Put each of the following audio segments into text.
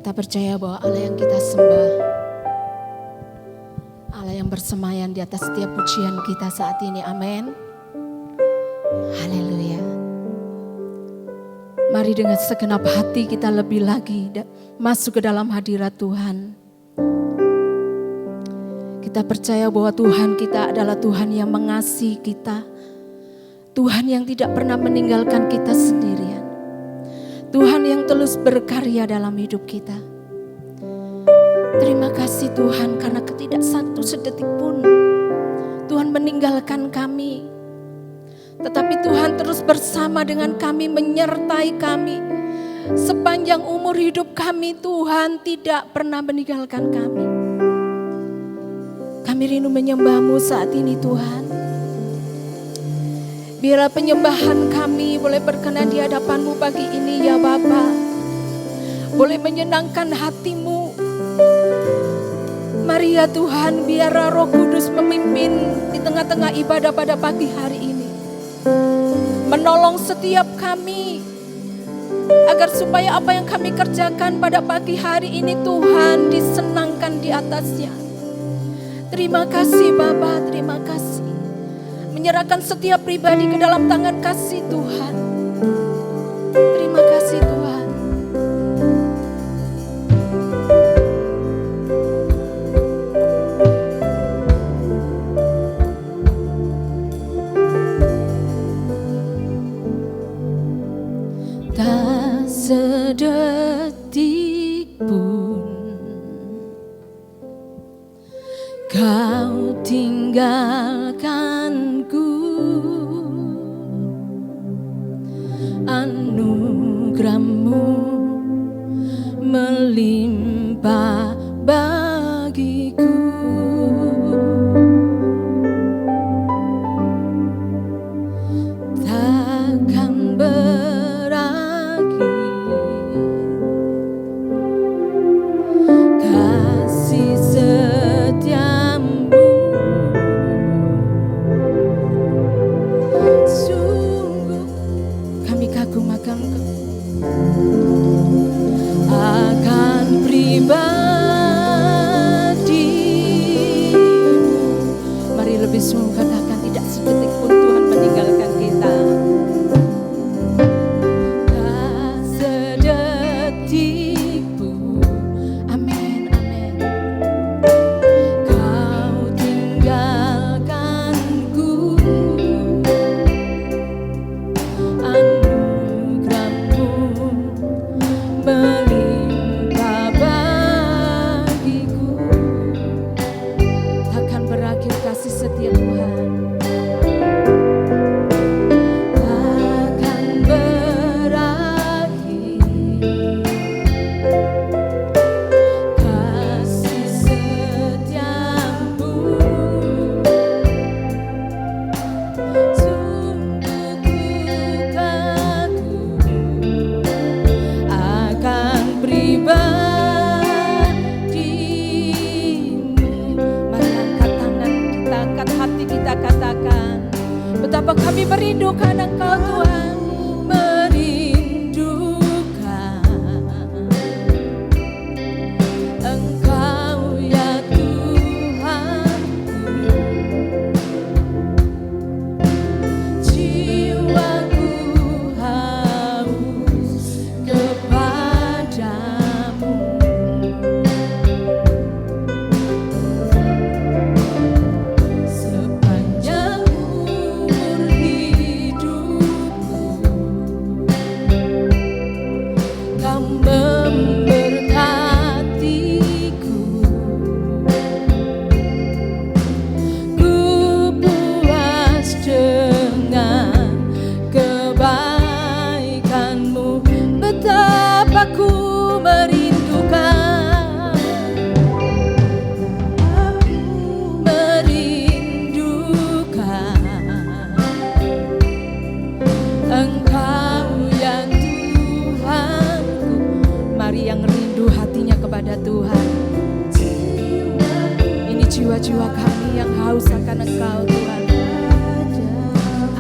Kita percaya bahwa Allah yang kita sembah, Allah yang bersemayam di atas setiap pujian kita saat ini. Amin. Haleluya. Mari dengan segenap hati kita lebih lagi masuk ke dalam hadirat Tuhan. Kita percaya bahwa Tuhan kita adalah Tuhan yang mengasihi kita. Tuhan yang tidak pernah meninggalkan kita sendirian. Tuhan yang terus berkarya dalam hidup kita. Terima kasih Tuhan karena tidak satu sedetik pun Tuhan meninggalkan kami. Tetapi Tuhan terus bersama dengan kami, menyertai kami. Sepanjang umur hidup kami Tuhan tidak pernah meninggalkan kami. Kami rindu menyembah-Mu saat ini Tuhan. Biarlah penyembahan kami boleh berkenan di hadapan-Mu pagi ini ya Bapa. Boleh menyenangkan hati-Mu. Mari ya Tuhan, biarlah Roh Kudus memimpin di tengah-tengah ibadah pada pagi hari ini. Menolong setiap kami. Agar supaya apa yang kami kerjakan pada pagi hari ini Tuhan disenangkan di atasnya. Terima kasih Bapa, terima kasih. Menyerahkan setiap pribadi ke dalam tangan kasih Tuhan. Terima kasih Tuhan. Tak sedetik pun Kau tinggalkanku, anugerah-Mu melimpah bagiku. Takkan berakhir kasih setia-Mu. Sungguh kami kagum akan pribadi. Mari lebih sungguh katakan, tidak sedetik pun Tuhan meninggalkan kita. Tak sedetik pun. Amin, amin. Kau tinggalkanku, anugerah-Mu melimpah bagiku. Takkan berakhir kasih setia Tuhan. Takkan berakhir kasih setia-Mu. Sungguh ku kagum akan pribadi-Mu. Mari angkat tangan kita, angkat hati kita, katakan betapa kami merindukan Engkau Tuhan. Merindukan Engkau ya Tuhanku. Jiwaku haus kepadamu. Sepanjang umur hidupku Kau memberkatiku. Ku puas dengan kebaikan-Mu. Betapa ku merindukan, Engkau ya Tuhanku. Mari yang rindu hatinya kepada Tuhan. Ini jiwa-jiwa kami yang haus akan Engkau Tuhan.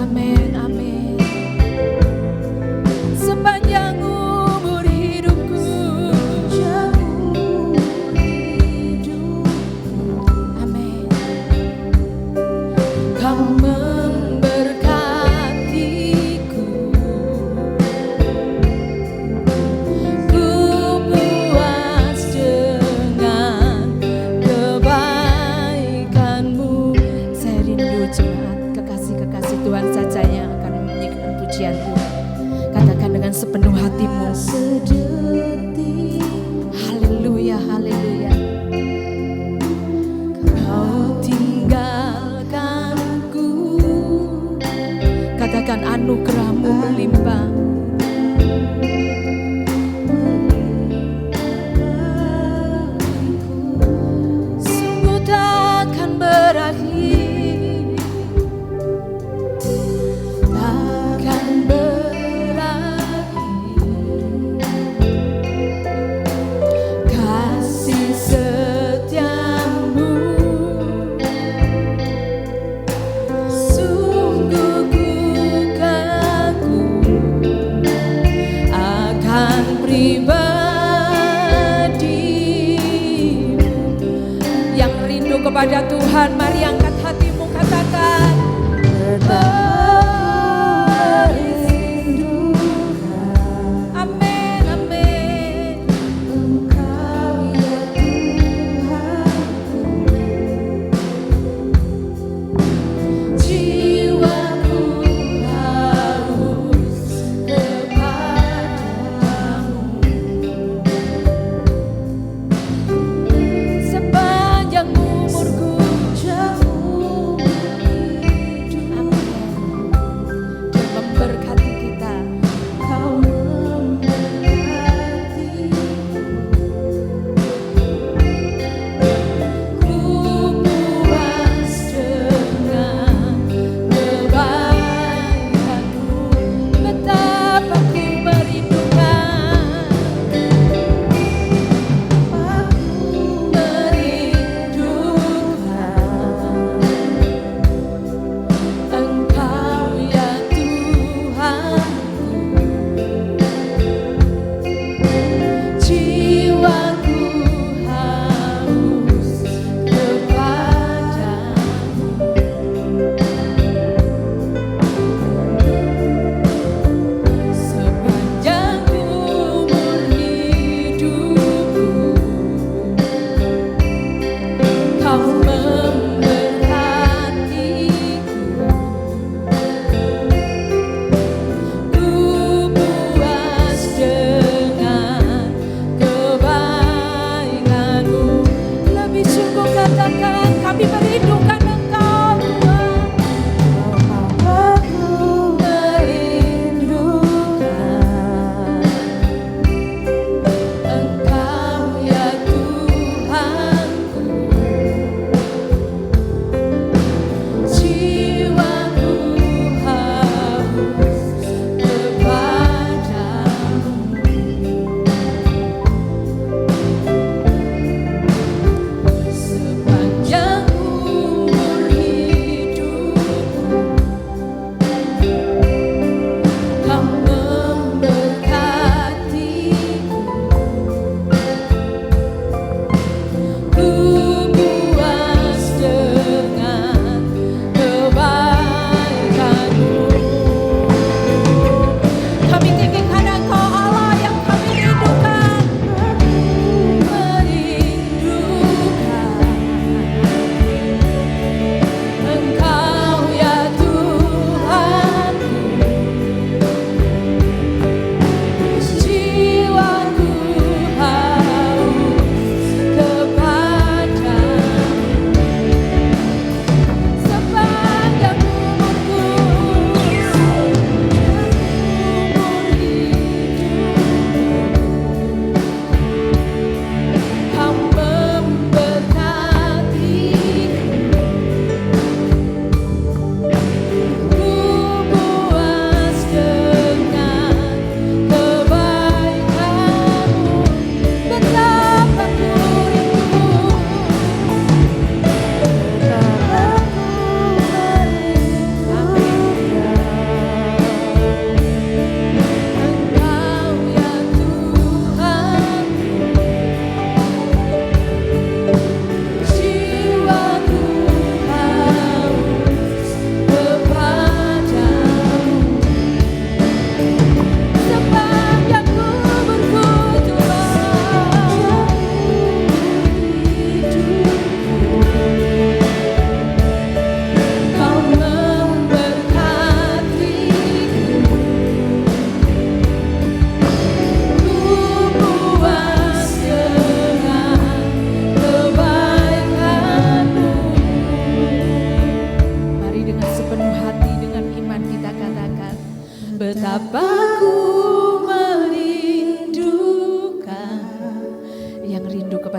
Amin, amin. Sepanjang umur hidupku dan anugerah-Mu melimpah. Sungguh takkan berakhir, takkan berakhir kasih setiamu. Sungguh ku kagum akan pribadimu. Yang rindu kepada Tuhan, mari angkat hatimu, katakan amin, amin. Jiwaku haus kepadamu. Sepanjang umurku,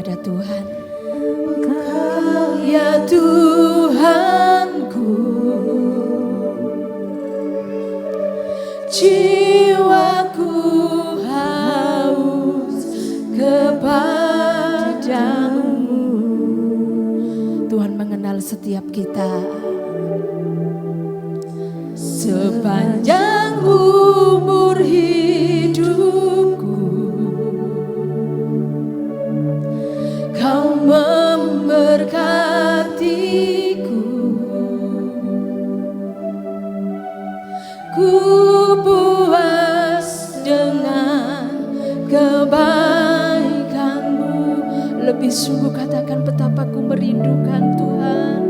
kepada Tuhan. Engkau ya Tuhanku, jiwaku haus kepadamu. Tuhan mengenal setiap kita. Sepanjang umur hidupku, Kau memberkatiku. Ku puas dengan kebaikan-Mu. Lebih sungguh katakan betapa ku merindukan Tuhan.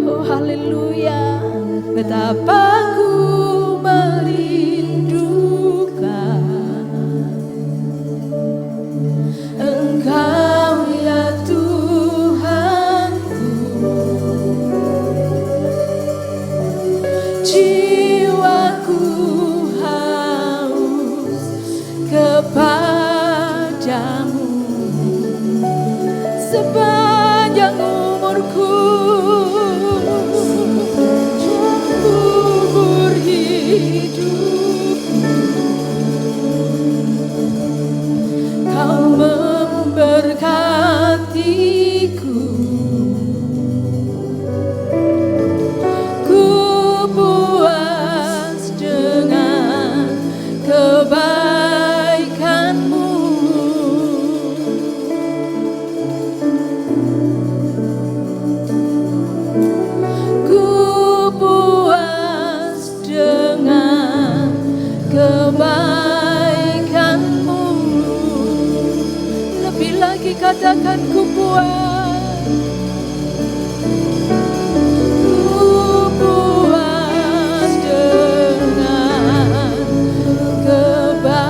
Oh haleluya. Betapa ku merindukan Engkau ya Tuhanku, jiwaku haus kepadamu. Sepanjang umurku, Kau memberkatiku. Ku puas dengan kebaikan-Mu. Ku puas dengan kebaikan-Mu. Lebih lagi katakan ku puas. Ku puas dengan kebaikan-Mu.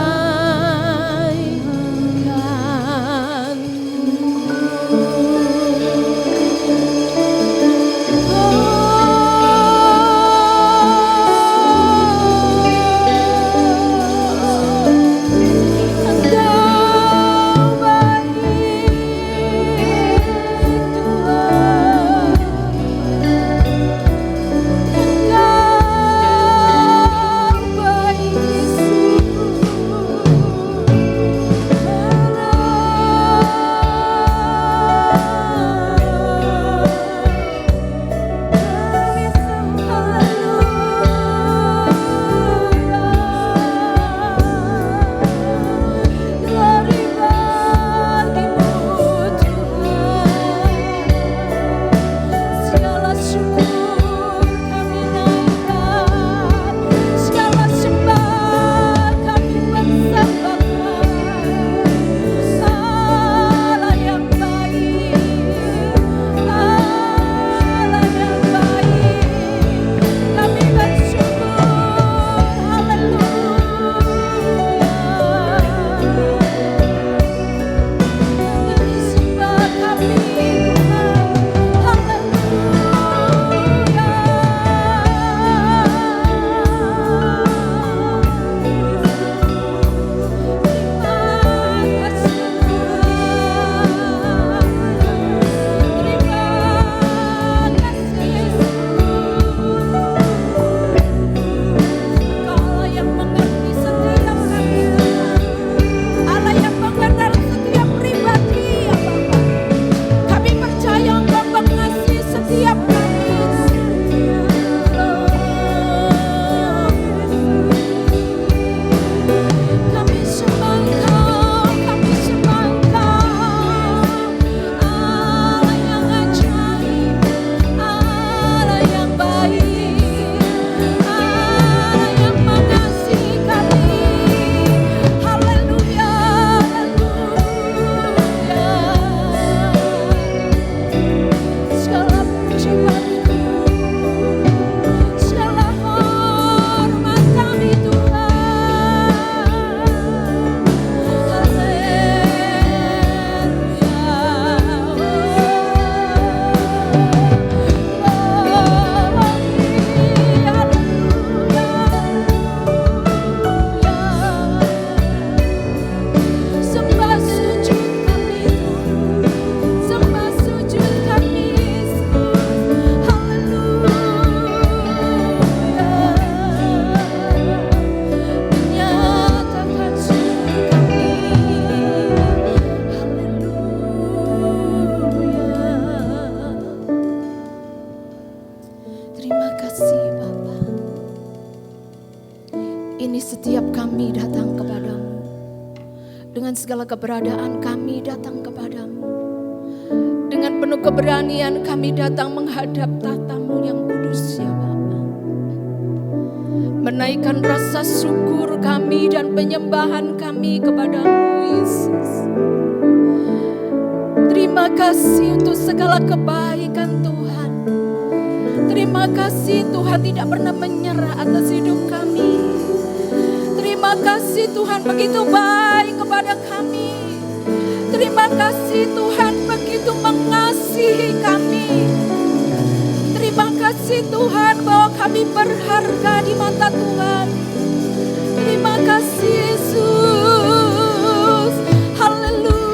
kami datang kepadamu. Dengan segala keberadaan kami datang kepadamu. Dengan penuh keberanian kami datang menghadap tatamu yang kudus ya Bapa. Menaikkan rasa syukur kami dan penyembahan kami kepadamu Yesus. Terima kasih untuk segala kebaikan Tuhan. Terima kasih Tuhan tidak pernah menyerah atas hidup kami. Terima kasih Tuhan begitu baik kepada kami. Terima kasih Tuhan begitu mengasihi kami. Terima kasih Tuhan bahwa kami berharga di mata Tuhan. Terima kasih Yesus. Haleluya.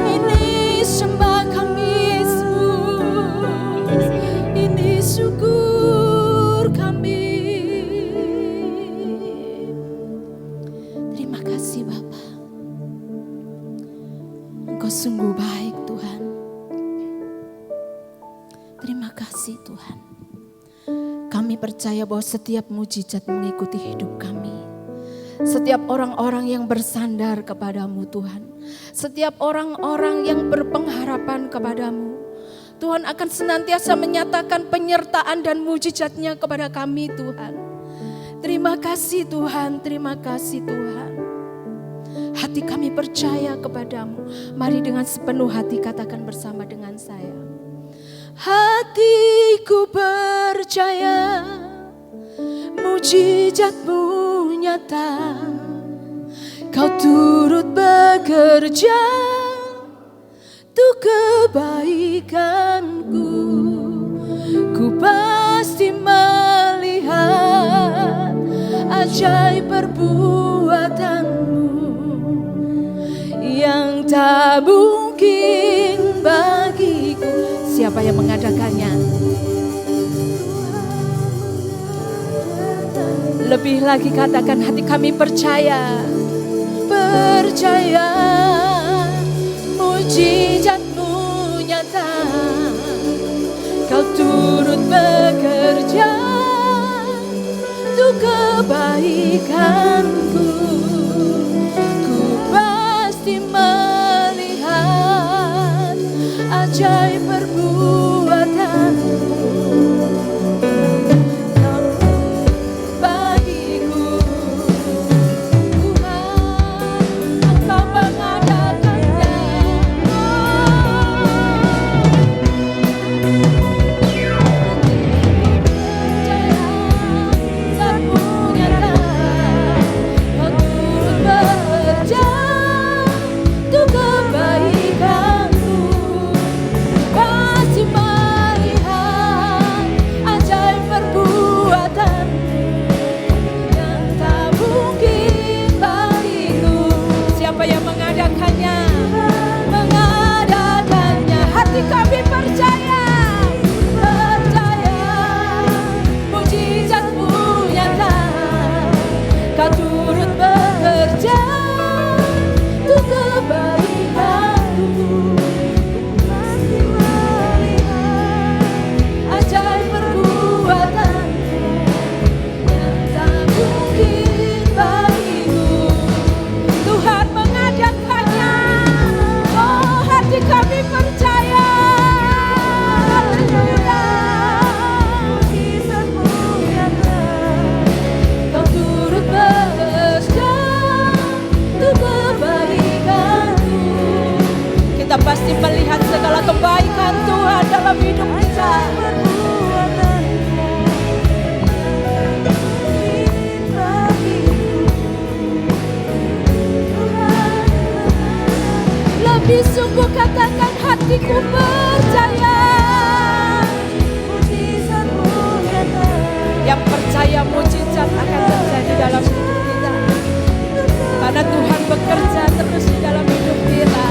Ini sembah kami Yesus. Ini syukur kami. Terima kasih Bapa. Engkau sungguh baik Tuhan. Terima kasih Tuhan. Kami percaya bahwa setiap mujizat mengikuti hidup kami. Setiap orang-orang yang bersandar kepadamu Tuhan. Setiap orang-orang yang berpengharapan kepadamu. Tuhan akan senantiasa menyatakan penyertaan dan mujizatnya kepada kami Tuhan. Terima kasih Tuhan, terima kasih Tuhan. Hati kami percaya kepadamu. Mari dengan sepenuh hati katakan bersama dengan saya. Hatiku percaya mujizatmu nyata. Kau turut bekerja untuk kebaikanku. Ku pasti melihat ajaib perbuatanmu yang tak mungkin bagiku. Siapa yang mengadakannya? Lebih lagi katakan hati kami percaya. Percaya mujizatmu nyata. Kau turut bekerja untuk kebaikanku. Ku pasti melihat ajaib perbuatanmu bagiku. Tuhan, Engkau mengadakannya. Kami percaya, percaya mujizatmu nyata. Kau turut bekerja untuk kebaikanku. Pasti melihat ajaib perbuatanmu yang tak mungkin bagiku. Tuhan mengadakannya. Oh, hati kami percaya. Kita pasti melihat segala kebaikan Tuhan dalam hidup kita. Lebih sungguh katakan hatiku percaya. Yang percaya mujizat akan terjadi dalam hidup kita. Karena Tuhan bekerja terus di dalam hidup kita.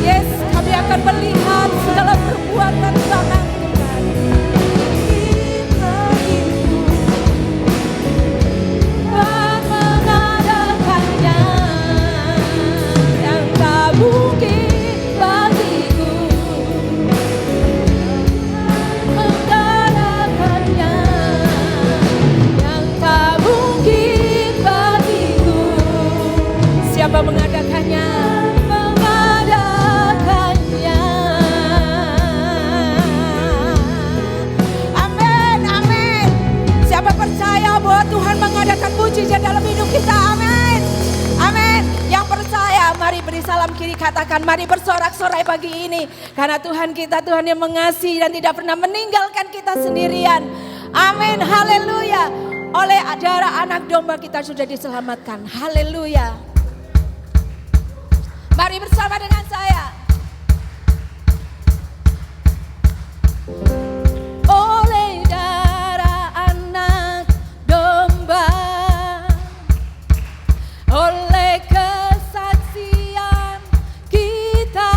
Yes, kami akan melihat segala perbuatan tangan Tuhan. Tuhan mengadakannya yang tak mungkin bagiku. mari beri salam kiri, katakan mari bersorak-sorai pagi ini. Karena Tuhan kita Tuhan yang mengasihi dan tidak pernah meninggalkan kita sendirian. Amin, haleluya. Oleh darah anak domba kita sudah diselamatkan. Haleluya. Mari bersama dengan saya. Oleh darah anak domba, oleh kesaksian kita,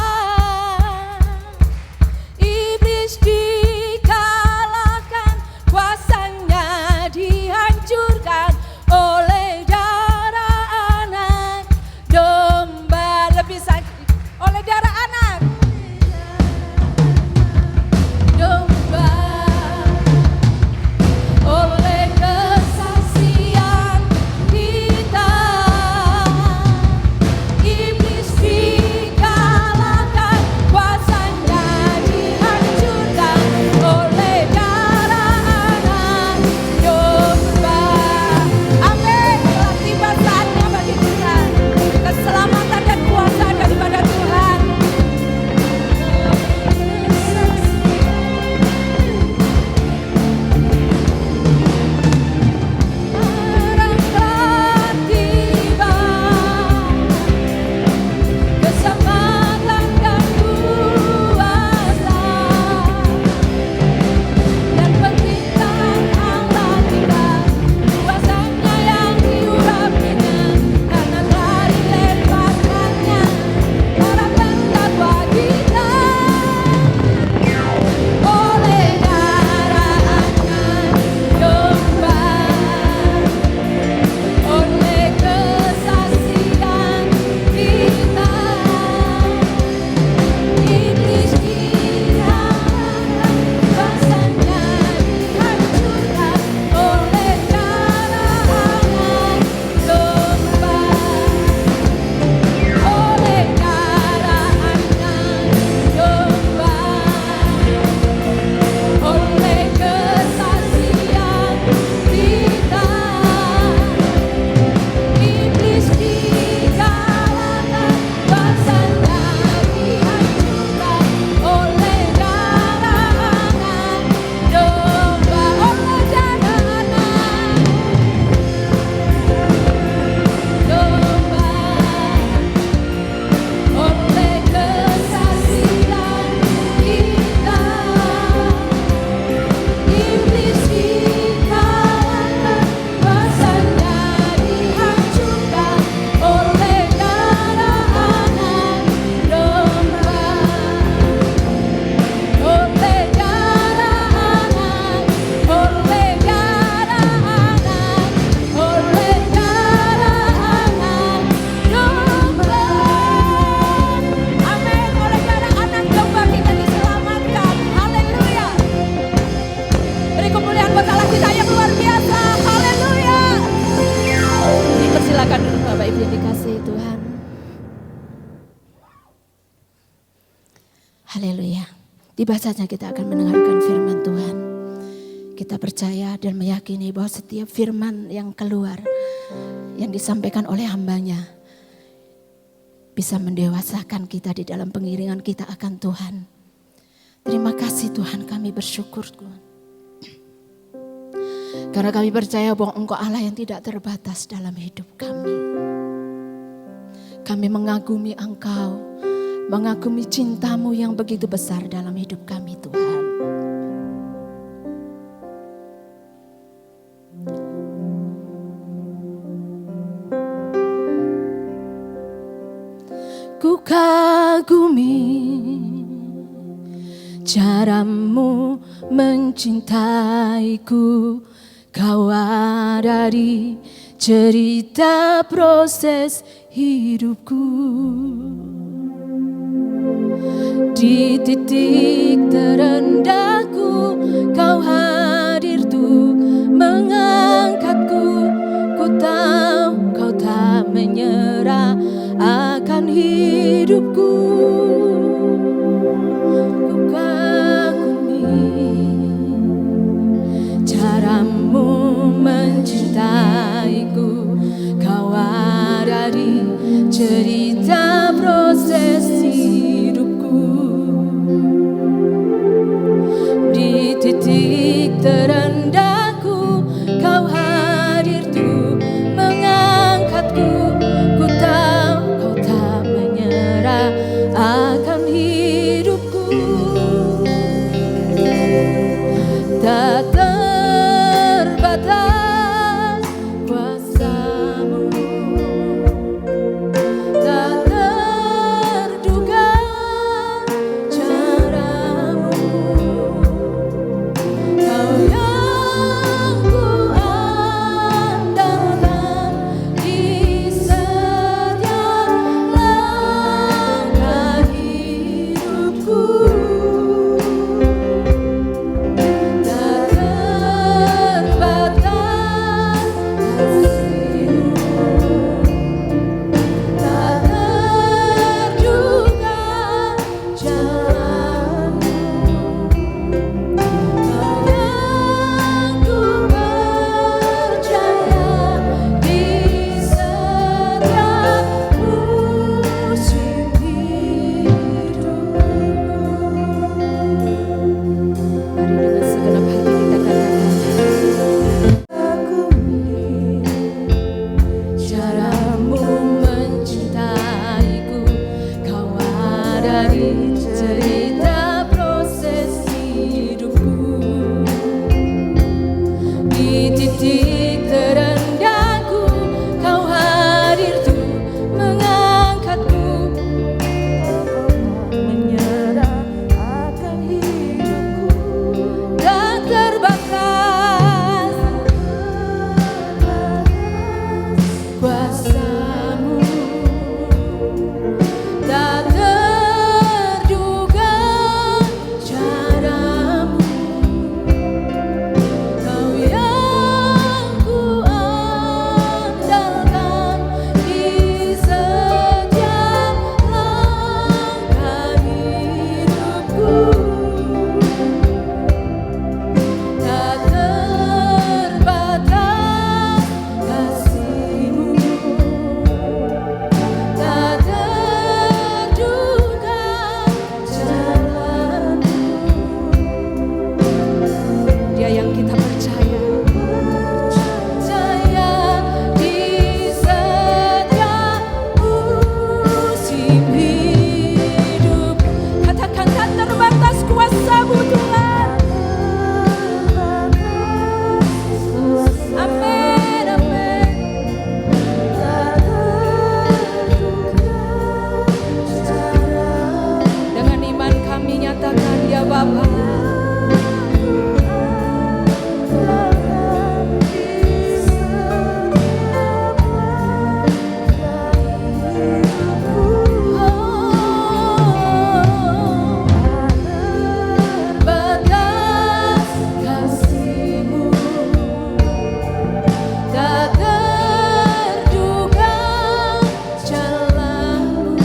iblis dikalahkan, kuasanya dihancurkan. Oleh darah anak domba, lebih sakit. Oleh darah anak domba, oleh kesaksian kita, iblis dikalahkan, kuasanya dihancurkan. Oleh darah anak domba. Amin. Telah tiba saatnya bagi kita keselamatan dan kuasa daripada Tuhan. Sekarang tiba keselamatan dan kuasa dan pemerintahan Allah kita, kuasanya yang diurapinya, karena telah dilemparkannya para pendakwa kita. Oleh darah anak domba, oleh kesaksian kita, iblis dikalahkan, kuasanya dihancurkan. Oleh darah anak domba, oleh darah anak domba, oleh kesaksian kita, iblis dikalahkan, kuasanya dihancurkan. Oleh darah anak domba, oleh darah anak domba, oleh kesaksian kita, iblis dikalahkan, kuasanya dihancurkan. Oleh darah anak domba, oleh darah anak, oleh darah anak, oleh darah anak domba. Amin. Oleh darah anak domba kita diselamatkan. Haleluya. Beri kemuliaan buat Allah kita yang luar biasa. Haleluya. Dipersilakan dulu Bapak Ibu yang dikasihi Tuhan. Haleluya. Tiba saatnya kita akan mendengarkan firman Tuhan. Kita percaya dan meyakini bahwa setiap firman yang keluar, yang disampaikan oleh hambanya, bisa mendewasakan kita di dalam pengiringan kita akan Tuhan. Terima kasih Tuhan, kami bersyukur Tuhan. Karena kami percaya bahwa Engkau Allah yang tidak terbatas dalam hidup kami. Kami mengagumi Engkau, mengagumi cinta-Mu yang begitu besar dalam hidup kami Tuhan. Ku kagumi cara-Mu mencintaiku, Kau ada di cerita proses hidupku. Di titik terendahku, Kau hadir tuh mengangkatku. Ku tahu Kau tak menyerah akan hidupku. Ku kagumi cara-Mu mencintaiku, Kau ada di cerita titik terendahku, Kau hadir tuh mengangkatku, menyerah akan hidupku. Tak terbatas kuasa-Mu, tak terduga cara-Mu. Kau yang ku andalkan di setiap langkah hidupku. Tak terbatas kasih-Mu, tak terduga jalan-Mu. Dia yang kita percaya di setiap musim hidup. Katakan tak terbatas kuasa-Mu Tuhan. Amin, amin. Dengan iman kami nyatakan ya Bapa. Batas kasih-Mu, tak terduga jalan-Mu.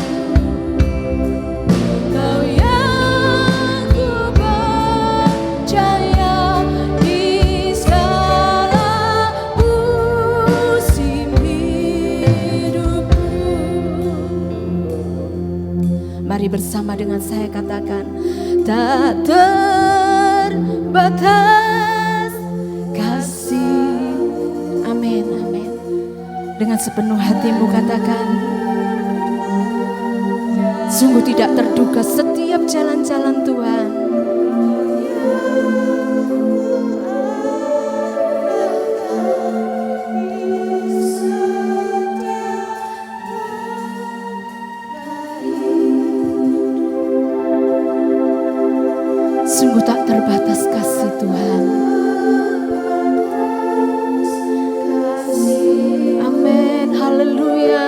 Kau yang ku percaya di segala musim hidupku. Mari bersama dengan saya katakan, tak terbatas kasih. Amin, amin. Dengan sepenuh hatimu katakan, sungguh tidak terduga setiap jalan-jalan Tuhan. Sungguh tak terbatas kasih Tuhan. Amin, haleluya.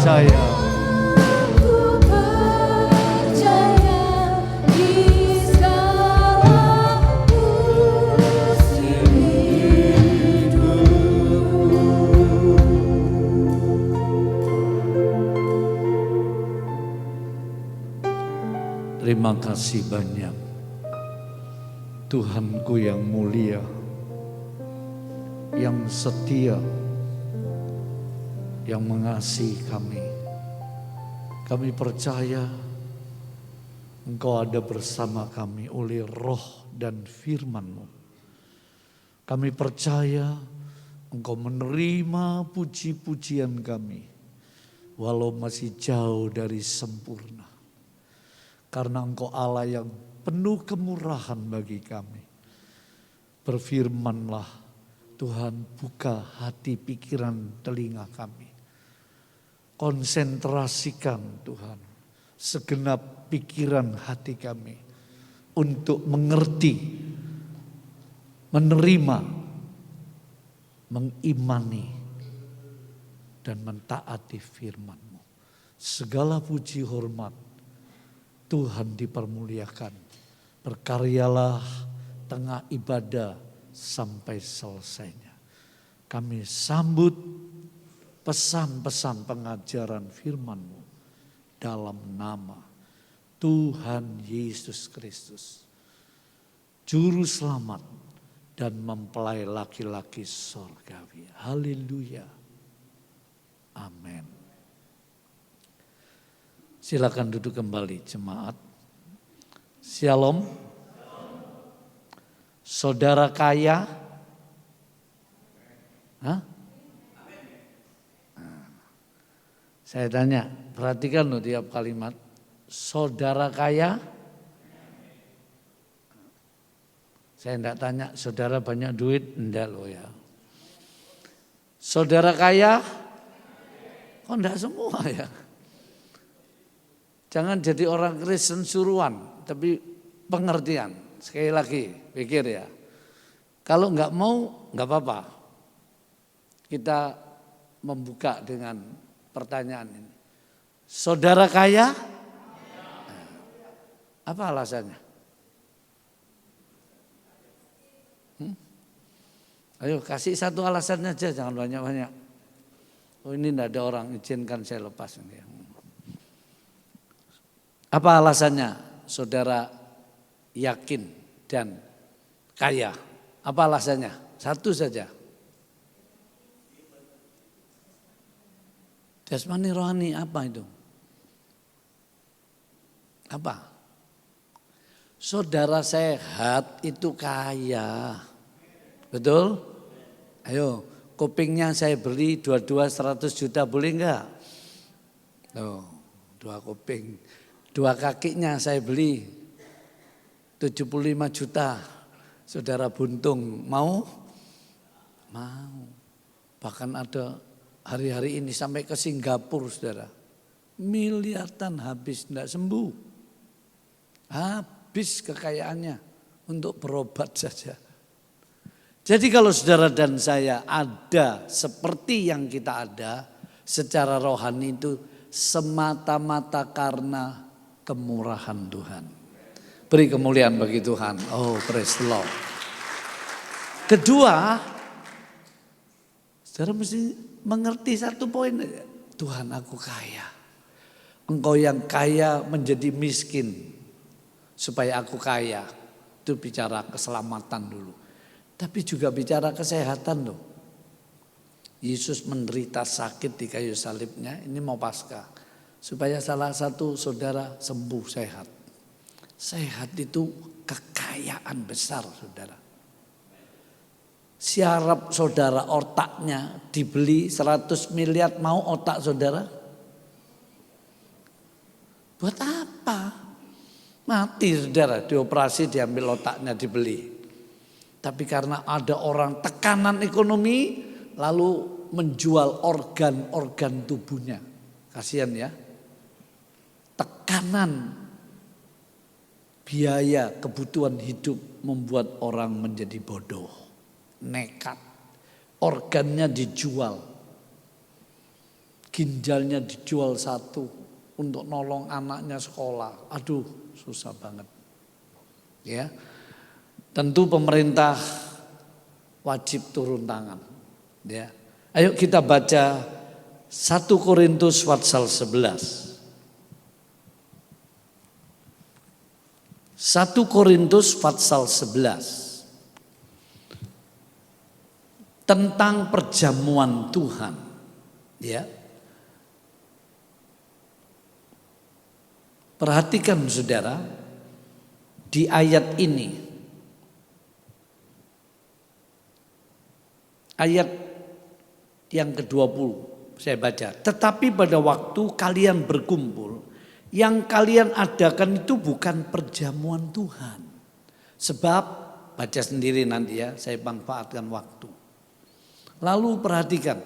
percaya. Aku percaya di segala musim hidup. Terima kasih banyak Tuhanku yang mulia, yang setia, yang mengasihi kami. Kami percaya Engkau ada bersama kami oleh roh dan firman-Mu. Kami percaya Engkau menerima puji-pujian kami walau masih jauh dari sempurna. Karena Engkau Allah yang penuh kemurahan bagi kami. Berfirmanlah, Tuhan, buka hati, pikiran, telinga kami. Konsentrasikan Tuhan segenap pikiran hati kami untuk mengerti, menerima, mengimani, dan mentaati firman-Mu. Segala puji hormat Tuhan dipermuliakan. Berkaryalah tengah ibadah sampai selesainya. Kami sambut pesan-pesan pengajaran firman-Mu dalam nama Tuhan Yesus Kristus, Juru Selamat dan mempelai laki-laki sorgawi. Haleluya. Amin. Silakan duduk kembali jemaat. Shalom. Saudara kaya. Hah? Saya tanya, perhatikan loh tiap kalimat. Saudara kaya. Saya enggak tanya, saudara banyak duit? Enggak loh ya. Saudara kaya? Kok enggak semua ya? Jangan jadi orang Kristen suruhan, tapi pengertian. Sekali lagi, pikir ya. Kalau enggak mau, enggak apa-apa. Kita membuka dengan pertanyaan ini. Saudara kaya? Apa alasannya? Ayo kasih satu alasannya aja, jangan banyak-banyak. Oh ini enggak ada orang, izinkan saya lepas ini. Apa alasannya saudara yakin dan kaya? Apa alasannya? Satu saja. Jasmani rohani apa itu? Apa? Saudara sehat itu kaya. Betul? Ayo, kupingnya saya beli dua-dua 100 juta boleh enggak? Oh, 2 kuping. 2 kakinya saya beli 75 juta. Saudara buntung mau? Mau. Bahkan ada hari-hari ini sampai ke Singapura saudara. Miliaran habis tidak sembuh. Habis kekayaannya untuk berobat saja. Jadi kalau saudara dan saya ada seperti yang kita ada secara rohani itu semata-mata karena kemurahan Tuhan. Beri kemuliaan bagi Tuhan. Oh, praise the Lord. Kedua, saudara mesti mengerti satu poin aja. Tuhan, aku kaya. Engkau yang kaya menjadi miskin supaya aku kaya. Itu bicara keselamatan dulu. Tapi juga bicara kesehatan loh. Yesus menderita sakit di kayu salibnya, ini mau Paskah. Supaya salah satu saudara sembuh sehat. Sehat itu kekayaan besar saudara. Siarap saudara otaknya dibeli 100 miliar mau otak saudara? Buat apa? Mati saudara, dioperasi diambil otaknya dibeli. Tapi karena ada orang tekanan ekonomi lalu menjual organ-organ tubuhnya. Kasihan ya. Tekanan biaya kebutuhan hidup membuat orang menjadi bodoh, nekat, organnya dijual. ginjalnya dijual satu untuk nolong anaknya sekolah. Aduh, susah banget. Ya. Tentu pemerintah wajib turun tangan. Ya. Ayo kita baca 1 Korintus pasal 11. 1 Korintus pasal 11. Tentang perjamuan Tuhan. Ya. Perhatikan saudara, di ayat ini, ayat yang ke-20 saya baca. Tetapi pada waktu kalian berkumpul, yang kalian adakan itu bukan perjamuan Tuhan. Sebab, baca sendiri nanti ya, saya manfaatkan waktu. Lalu perhatikan,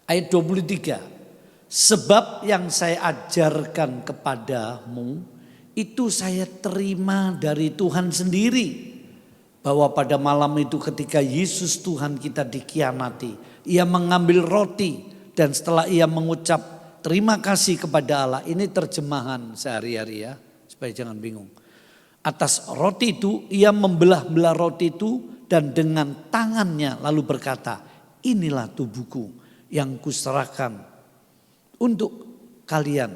ayat 23. Sebab yang saya ajarkan kepadamu itu saya terima dari Tuhan sendiri. Bahwa pada malam itu ketika Yesus Tuhan kita dikhianati, ia mengambil roti dan setelah ia mengucap terima kasih kepada Allah. Ini terjemahan sehari-hari ya, supaya jangan bingung. Atas roti itu ia membelah-belah roti itu dan dengan tangannya lalu berkata, inilah tubuhku yang kuserahkan untuk kalian,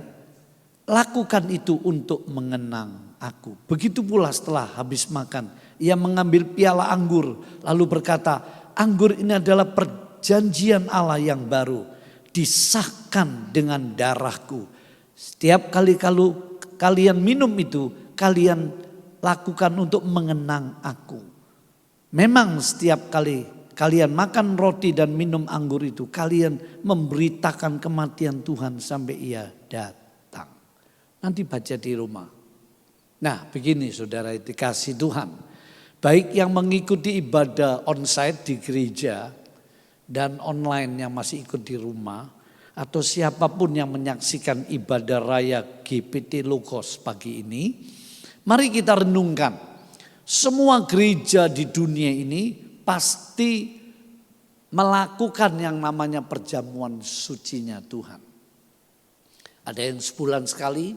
lakukan itu untuk mengenang aku. Begitu pula setelah habis makan, ia mengambil piala anggur lalu berkata, anggur ini adalah perjanjian Allah yang baru, disahkan dengan darahku. Setiap kali kalau kalian minum itu, kalian lakukan untuk mengenang aku. Memang setiap kali kalian makan roti dan minum anggur itu, kalian memberitakan kematian Tuhan sampai ia datang. Nanti baca di rumah. Nah begini saudara dikasih Tuhan. Baik yang mengikuti ibadah onsite di gereja dan online yang masih ikut di rumah. Atau siapapun yang menyaksikan ibadah raya GPT Logos pagi ini. Mari kita renungkan. Semua gereja di dunia ini pasti melakukan yang namanya perjamuan sucinya Tuhan. Ada yang sebulan sekali,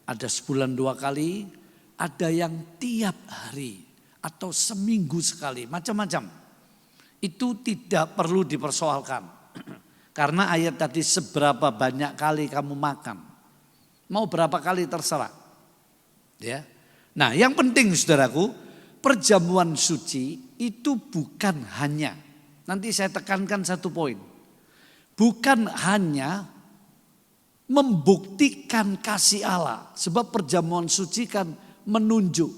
ada sebulan 2 kali, ada yang tiap hari atau seminggu sekali, macam-macam. Itu tidak perlu dipersoalkan. Karena ayat tadi seberapa banyak kali kamu makan. Mau berapa kali terserah. Ya. Nah yang penting saudaraku, perjamuan suci itu bukan hanya, nanti saya tekankan satu poin. Bukan hanya membuktikan kasih Allah. Sebab perjamuan suci kan menunjuk.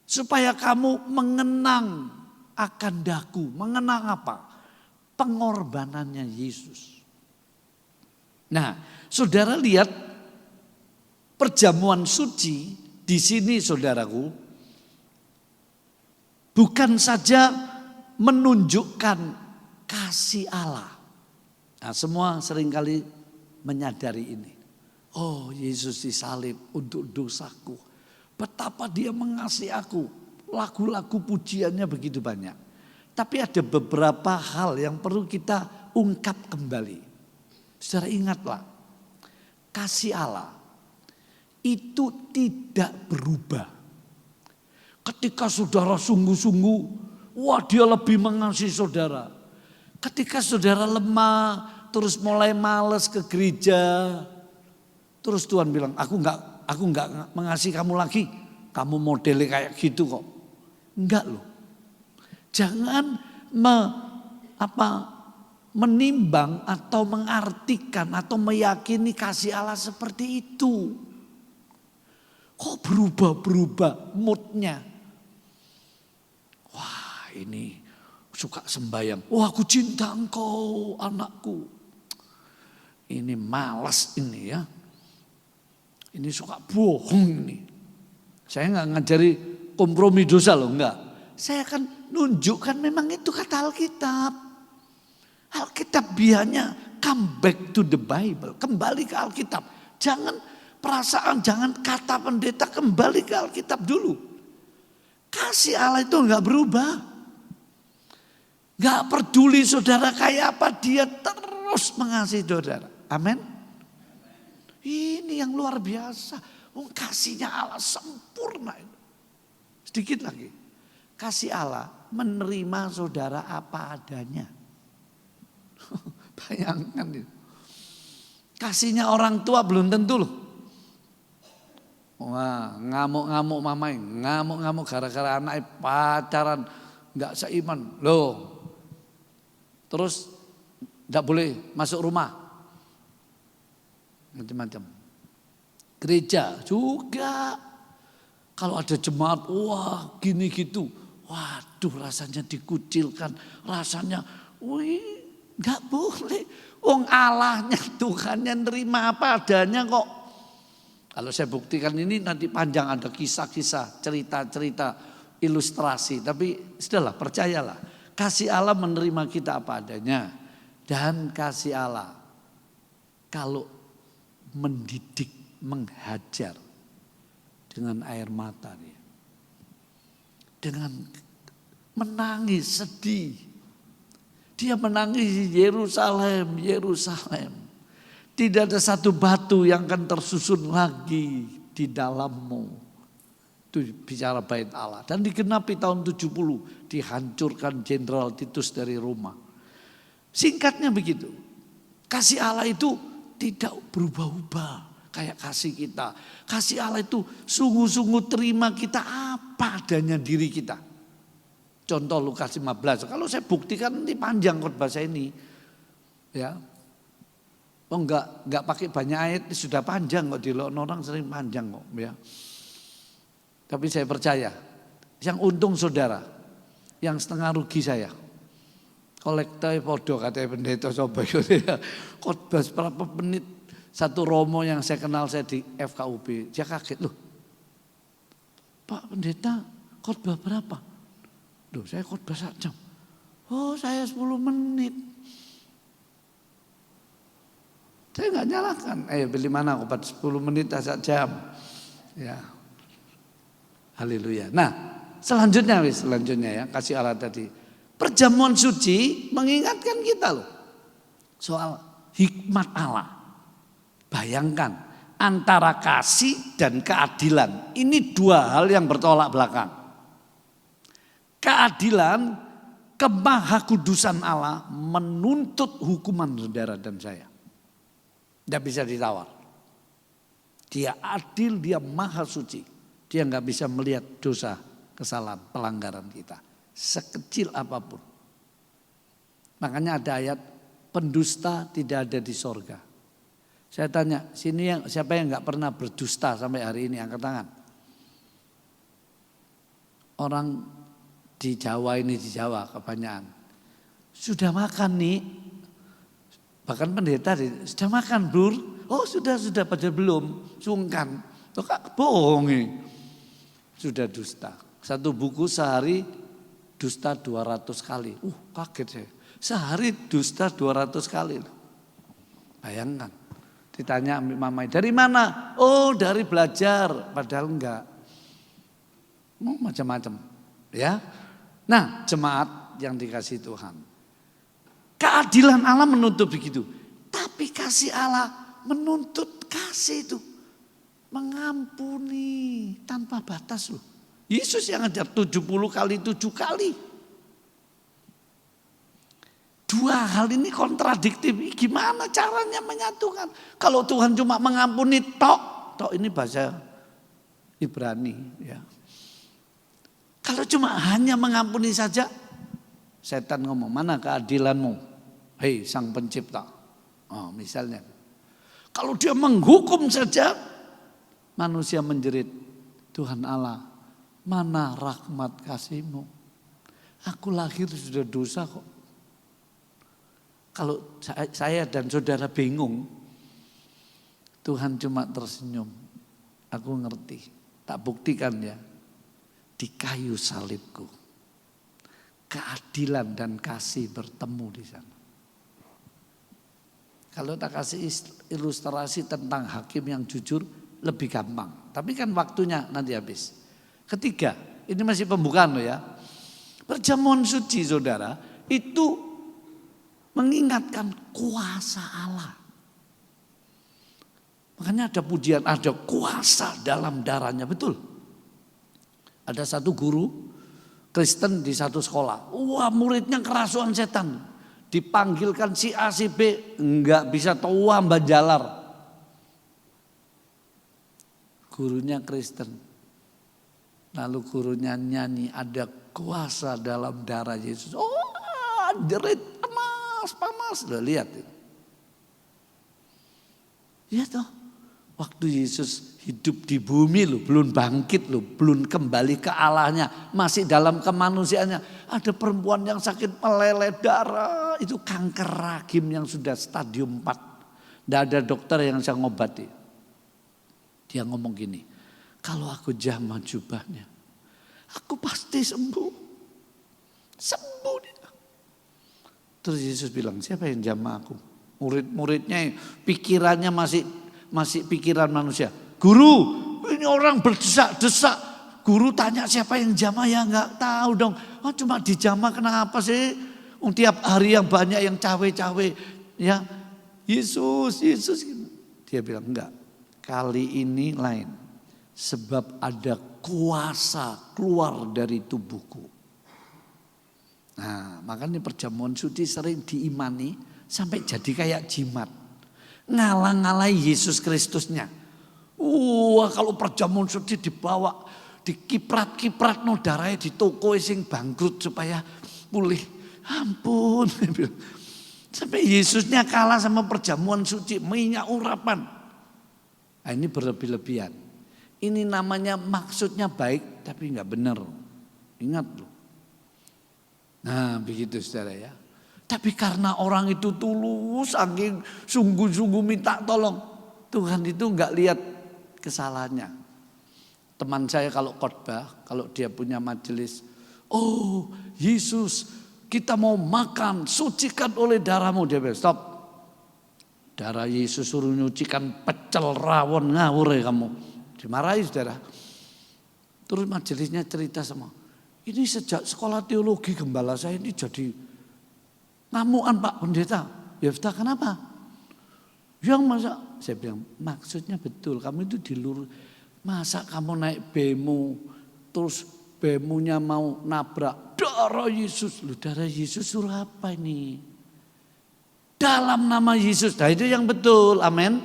Supaya kamu mengenang akan daku. Mengenang apa? Pengorbanannya Yesus. Nah saudara lihat perjamuan suci di sini saudaraku. Bukan saja menunjukkan kasih Allah. Nah semua seringkali menyadari ini. Oh Yesus disalib untuk dosaku. Betapa dia mengasihi aku. Lagu-lagu pujiannya begitu banyak. Tapi ada beberapa hal yang perlu kita ungkap kembali. Saudara ingatlah. Kasih Allah itu tidak berubah. Ketika saudara sungguh-sungguh, wah dia lebih mengasihi saudara. Ketika saudara lemah, terus mulai males ke gereja, terus Tuhan bilang, aku enggak mengasihi kamu lagi. Kamu modelnya kayak gitu kok. Enggak loh. Jangan menimbang atau mengartikan atau meyakini kasih Allah seperti itu. Kok berubah-berubah moodnya. Wah ini suka sembahyang. Wah aku cinta engkau anakku. Ini malas ini ya. Ini suka bohong ini. Saya enggak ngajari kompromi dosa loh, enggak. Saya akan nunjukkan memang itu kata Alkitab. Alkitab biarnya come back to the Bible. Kembali ke Alkitab. Jangan perasaan, jangan kata pendeta, kembali ke Alkitab dulu. Kasih Allah itu enggak berubah. Gak peduli saudara kayak apa, dia terus mengasihi saudara. Amin. Ini yang luar biasa. Kasihnya Allah sempurna. Sedikit lagi. Kasih Allah menerima saudara apa adanya. Bayangkan itu. Kasihnya orang tua belum tentu loh. Wah, ngamuk-ngamuk mamai, ngamuk-ngamuk gara-gara anaknya pacaran, nggak seiman. Loh, terus nggak boleh masuk rumah. Macam-macam. Gereja juga. Kalau ada jemaat, wah gini gitu. Waduh rasanya dikucilkan, rasanya, wih nggak boleh. Wong Allahnya, Tuhannya nerima apa adanya kok. Kalau saya buktikan ini nanti panjang, ada kisah-kisah, cerita-cerita, ilustrasi. Tapi sudahlah, percayalah. Kasih Allah menerima kita apa adanya. Dan kasih Allah kalau mendidik, menghajar dengan air mata dia. Dengan menangis, sedih. Dia menangis Yerusalem, Yerusalem. Tidak ada satu batu yang akan tersusun lagi di dalammu. Itu bicara bait Allah. Dan digenapi tahun 70 dihancurkan Jenderal Titus dari Roma. Singkatnya begitu. Kasih Allah itu tidak berubah-ubah kayak kasih kita. Kasih Allah itu sungguh-sungguh terima kita apa adanya diri kita. Contoh Lukas 15. Kalau saya buktikan nanti panjang khotbah saya ini. Ya. Oh enggak pakai banyak ayat sudah panjang kok, di orang sering panjang kok ya. Tapi saya percaya yang untung saudara, yang setengah rugi saya. Kolektai podo katanya pendeta coba ya. Khotbah berapa menit, satu romo yang saya kenal saya di FKUB, dia kaget loh. Pak pendeta khotbah berapa? Loh saya khotbah 1 jam. Oh saya 10 menit. Saya nggak nyalakan. Beli mana obat 10 menit 1 jam. Ya. Haleluya. Nah selanjutnya ya kasih Allah tadi. Perjamuan suci mengingatkan kita loh. Soal hikmat Allah. Bayangkan antara kasih dan keadilan. Ini 2 hal yang bertolak belakang. Keadilan, kemahakudusan Allah menuntut hukuman saudara dan saya. Tidak bisa ditawar. Dia adil, dia maha suci. Dia nggak bisa melihat dosa, kesalahan, pelanggaran kita. Sekecil apapun. Makanya ada ayat, pendusta tidak ada di sorga. Saya tanya, sini siapa yang nggak pernah berdusta sampai hari ini, angkat tangan. Orang di Jawa ini, di Jawa kebanyakan. Sudah makan nih. Bahkan pendeta sudah makan Bro. Oh sudah pada belum. Sungkan. Tuh kak bohongi. Sudah dusta. Satu buku sehari dusta 200 kali. Kaget saya. Sehari dusta 200 kali. Bayangkan. Ditanya mamai, dari mana? Oh dari belajar. Padahal enggak. Macam-macam. Ya. Nah jemaat yang dikasih Tuhan. Keadilan Allah menuntut begitu. Tapi kasih Allah menuntut kasih itu. Mengampuni tanpa batas loh. Yesus yang ajar 70 kali 7 kali. 2 hal ini kontradiktif. Gimana caranya menyatukan? Kalau Tuhan cuma mengampuni tok ini bahasa Ibrani ya. Kalau cuma hanya mengampuni saja, setan ngomong, mana keadilanmu? Hei sang pencipta. Oh, misalnya. Kalau dia menghukum saja, manusia menjerit, Tuhan Allah, mana rahmat kasih-Mu? Aku lahir sudah dosa kok. Kalau saya dan saudara bingung, Tuhan cuma tersenyum. Aku ngerti, tak buktikan ya. Di kayu salibku. Keadilan dan kasih bertemu di sana. Kalau tak kasih ilustrasi tentang hakim yang jujur lebih gampang. Tapi kan waktunya nanti habis. Ketiga, ini masih pembukaan loh ya. Perjamuan suci saudara itu mengingatkan kuasa Allah. Makanya ada pujian, ada kuasa dalam darahnya, betul. Ada satu guru Kristen di satu sekolah. Wah, muridnya kerasukan setan. Dipanggilkan si A, si B, enggak bisa tahu mbak jalar. Gurunya Kristen. Lalu gurunya nyanyi, ada kuasa dalam darah Yesus. Oh, jerit, panas. Udah lihat. Ya toh. Waktu Yesus hidup di bumi loh, belum bangkit loh, belum kembali ke Allahnya, masih dalam kemanusiaannya. Ada perempuan yang sakit meleleh darah, itu kanker rahim yang sudah stadium 4. Tidak ada dokter yang bisa ngobati. Dia ngomong gini, kalau aku jamah jubahnya, aku pasti sembuh. Sembuh dia. Terus Yesus bilang, siapa yang jamah aku? Murid-muridnya pikirannya masih pikiran manusia. Guru, ini orang berdesak-desak. Guru tanya siapa yang jamah, ya enggak tahu dong. Oh, cuma dijamah kenapa sih? Tiap hari yang banyak yang cawe-cawe. Ya, Yesus. Dia bilang enggak. Kali ini lain. Sebab ada kuasa keluar dari tubuhku. Nah, makanya perjamuan suci sering diimani sampai jadi kayak jimat. Ngalang-ngalai Yesus Kristusnya. Wah, kalau perjamuan suci dibawa, dikiprat-kiprat no darahnya di toko sing bangkrut supaya pulih. Ampun. Sampai Yesusnya kalah sama perjamuan suci, minyak urapan. Nah, ini berlebih-lebihan. Ini namanya maksudnya baik tapi enggak benar. Ingat loh. Nah, begitu saudara ya. Tapi karena orang itu tulus, saking sungguh-sungguh minta tolong. Tuhan itu enggak lihat kesalahannya. Teman saya kalau khotbah, kalau dia punya majelis. Oh Yesus, kita mau makan, sucikan oleh darahmu. Dia bilang, stop. Darah Yesus suruh nyucikan pecel rawon ngawur ya kamu. Dimarahi saudara. Terus majelisnya cerita sama. Ini sejak sekolah teologi gembala saya ini jadi ngamuan Pak Pendeta. Yefta kenapa? Yang masa? Saya bilang maksudnya betul. Kamu itu dilurus. Masa kamu naik bemo. Terus bemunya mau nabrak. Darah Yesus. Loh, darah Yesus suruh apa ini? Dalam nama Yesus. Nah itu yang betul. Amin.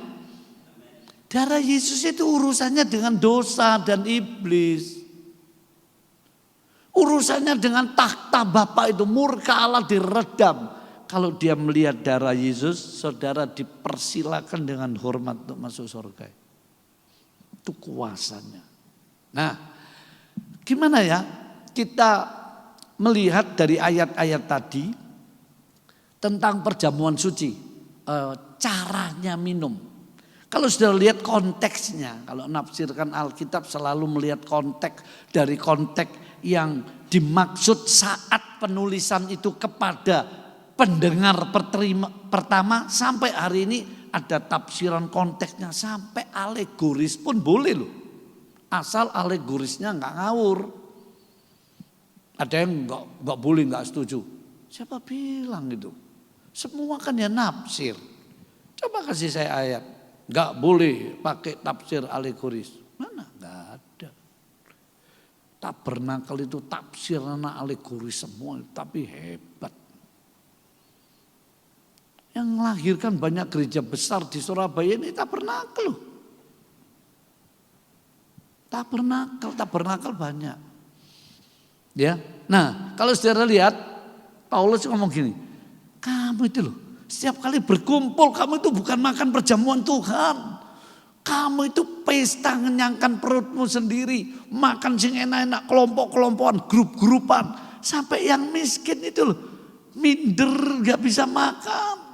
Darah Yesus itu urusannya dengan dosa dan iblis. Urusannya dengan takhta Bapa itu, murka Allah diredam. Kalau dia melihat darah Yesus, saudara dipersilakan dengan hormat untuk masuk surga. Itu kuasanya. Nah, gimana ya kita melihat dari ayat-ayat tadi tentang perjamuan suci, caranya minum. Kalau sudah lihat konteksnya, kalau nafsirkan Alkitab selalu melihat konteks, dari konteks yang dimaksud saat penulisan itu kepada pendengar pertama sampai hari ini ada tafsiran konteksnya sampai alegoris pun boleh loh. Asal alegorisnya nggak ngawur. Ada yang nggak boleh, nggak setuju. Siapa bilang itu? Semua kan ya nafsir. Coba kasih saya ayat. Nggak boleh pakai tafsir alegoris. Mana? Nggak ada. Tabernakel itu tafsir anak alegoris semua, tapi hebat. Yang melahirkan banyak gereja besar di Surabaya ini tabernakel loh. Tabernakel banyak. Ya. Nah, kalau saudara lihat Paulus ngomong gini, kamu itu loh, setiap kali berkumpul kamu itu bukan makan perjamuan Tuhan. Kamu itu pesta ngenyangkan perutmu sendiri, makan sing enak-enak, kelompok-kelompokan, grup-grupan, sampai yang miskin itu loh minder gak bisa makan.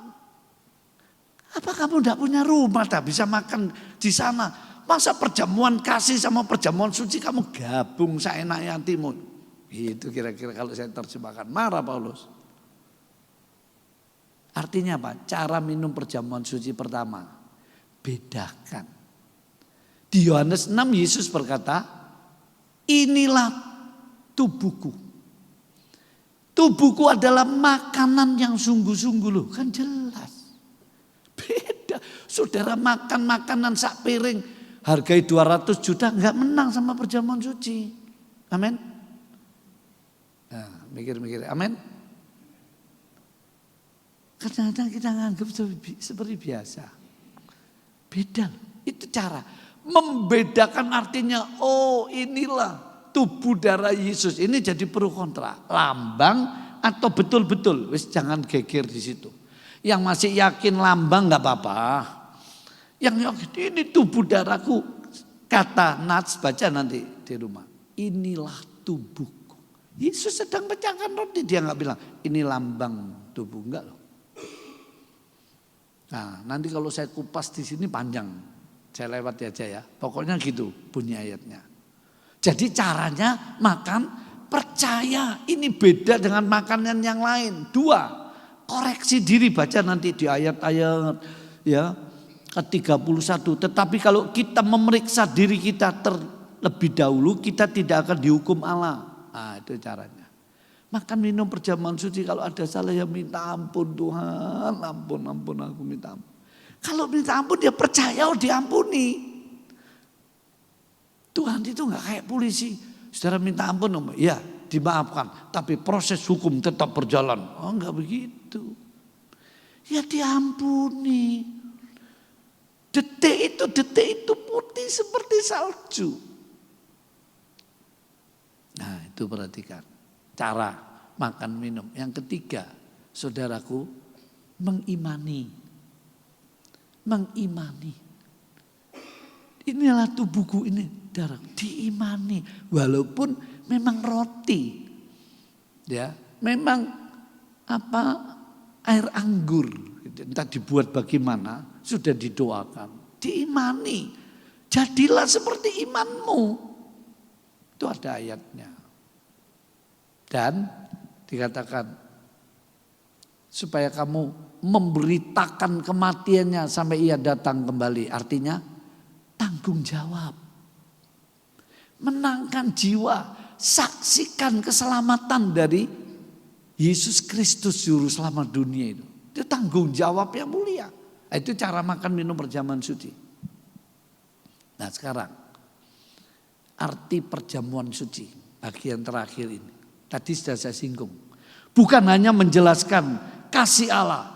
Apa kamu tidak punya rumah tak bisa makan di sana? Masa perjamuan kasih sama perjamuan suci kamu gabung seenaknya hatimu? Itu kira-kira kalau saya terjemahkan. Marah Paulus. Artinya apa? Cara minum perjamuan suci pertama. Bedakan. Di Yohanes 6 Yesus berkata, inilah tubuhku. Tubuhku adalah makanan yang sungguh-sungguh loh. Kan jelas. Beda. Saudara makan makanan sak piring. Hargai 200 juta nggak menang sama perjamuan suci. Amin. Nah, mikir-mikir. Amin. Kadang-kadang kita nganggap seperti biasa. Beda. Itu cara. Membedakan artinya. Oh inilah tubuh darah Yesus. Ini jadi pro kontra. Lambang atau betul-betul. Wis jangan geger di situ. Yang masih yakin lambang nggak apa-apa. Yang yakin ini tubuh darahku. Kata Nats, baca nanti di rumah. Inilah tubuhku. Yesus sedang pecahkan roti. Dia nggak bilang ini lambang tubuh. Enggak loh. Nah, nanti kalau saya kupas di sini panjang, saya lewat aja ya. Pokoknya gitu bunyi ayatnya. Jadi caranya makan percaya ini beda dengan makanan yang lain. 2, koreksi diri baca nanti di ayat-ayat ya ke-31. Tetapi kalau kita memeriksa diri kita terlebih dahulu, kita tidak akan dihukum Allah. Nah, itu caranya. Makan minum perjamuan suci, kalau ada salah ya minta ampun Tuhan, ampun aku minta ampun. Kalau minta ampun dia percaya diampuni. Tuhan itu gak kayak polisi, saudara minta ampun, ya dimaafkan. Tapi proses hukum tetap berjalan. Oh enggak begitu. Ya diampuni. Detik itu putih seperti salju. Nah itu perhatikan. Cara makan minum. Yang ketiga, saudaraku, mengimani. Mengimani. Inilah tubuhku ini, darah. Diimani. Walaupun memang roti. Ya, memang air anggur. Entah dibuat bagaimana, sudah didoakan. Diimani. Jadilah seperti imanmu. Itu ada ayatnya. Dan dikatakan supaya kamu memberitakan kematiannya sampai ia datang kembali. Artinya tanggung jawab. Menangkan jiwa. Saksikan keselamatan dari Yesus Kristus juru selamat dunia itu. Itu tanggung jawab yang mulia. Itu cara makan minum perjamuan suci. Nah sekarang arti perjamuan suci bagian terakhir ini. Tadi sudah saya singgung. Bukan hanya menjelaskan kasih Allah,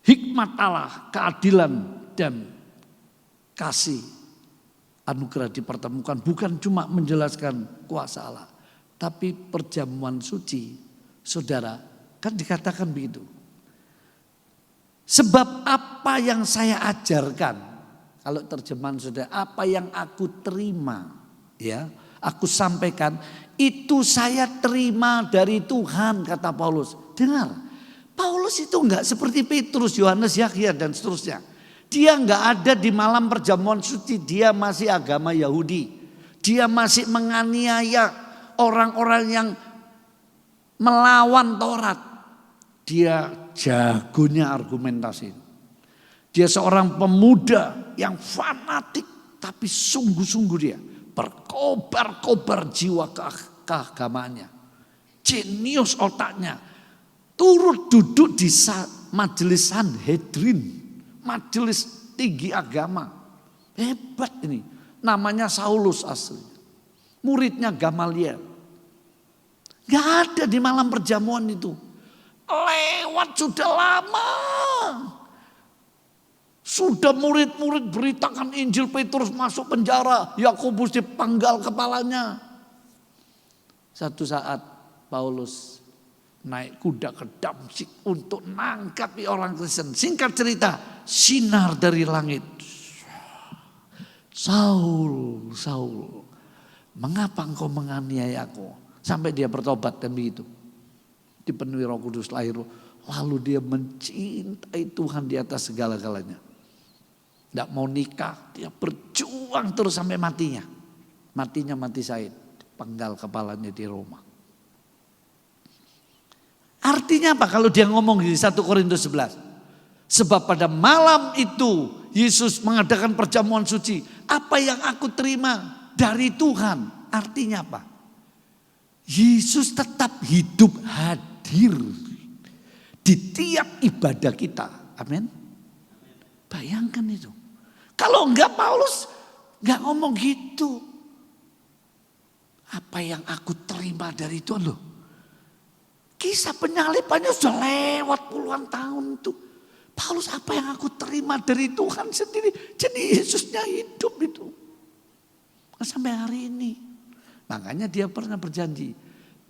hikmat Allah, keadilan dan kasih anugerah dipertemukan. Bukan cuma menjelaskan kuasa Allah. Tapi perjamuan suci, saudara, kan dikatakan begitu. Sebab apa yang saya ajarkan, kalau terjemahan saudara, apa yang aku terima, ya, aku sampaikan, itu saya terima dari Tuhan, kata Paulus. Dengar, Paulus itu enggak seperti Petrus, Yohanes, Yakya dan seterusnya. Dia enggak ada di malam perjamuan suci, dia masih agama Yahudi. Dia masih menganiaya orang-orang yang melawan Taurat. Dia jagonya argumentasi. Dia seorang pemuda yang fanatik, tapi sungguh-sungguh dia berkobar-kobar jiwa keagamaannya. Jenius otaknya. Turut duduk di majelis Sanhedrin. Majelis tinggi agama. Hebat ini. Namanya Saulus asli. Muridnya Gamaliel. Gak ada di malam perjamuan itu. Lewat sudah lama. Sudah murid-murid beritakan Injil, Petrus masuk penjara, Yakobus dipenggal kepalanya. Satu saat Paulus naik kuda ke Damsyik untuk nangkapi orang Kristen. Singkat cerita, sinar dari langit. Saul, Saul, mengapa engkau menganiaya aku? Sampai dia bertobat dan begitu. Dipenuhi Roh Kudus, lahir. Lalu dia mencintai Tuhan di atas segala-galanya. Tidak mau nikah, dia berjuang terus sampai matinya. Matinya mati syahid, penggal kepalanya di Roma. Artinya apa kalau dia ngomong di 1 Korintus 11? Sebab pada malam itu Yesus mengadakan perjamuan suci. Apa yang aku terima dari Tuhan? Artinya apa? Yesus tetap hidup hadir di tiap ibadah kita. Amin. Bayangkan itu. Kalau enggak Paulus enggak ngomong gitu. Apa yang aku terima dari Tuhan loh. Kisah penyalipannya sudah lewat puluhan tahun tuh. Paulus, apa yang aku terima dari Tuhan sendiri. Jadi Yesusnya hidup itu. Sampai hari ini. Makanya dia pernah berjanji.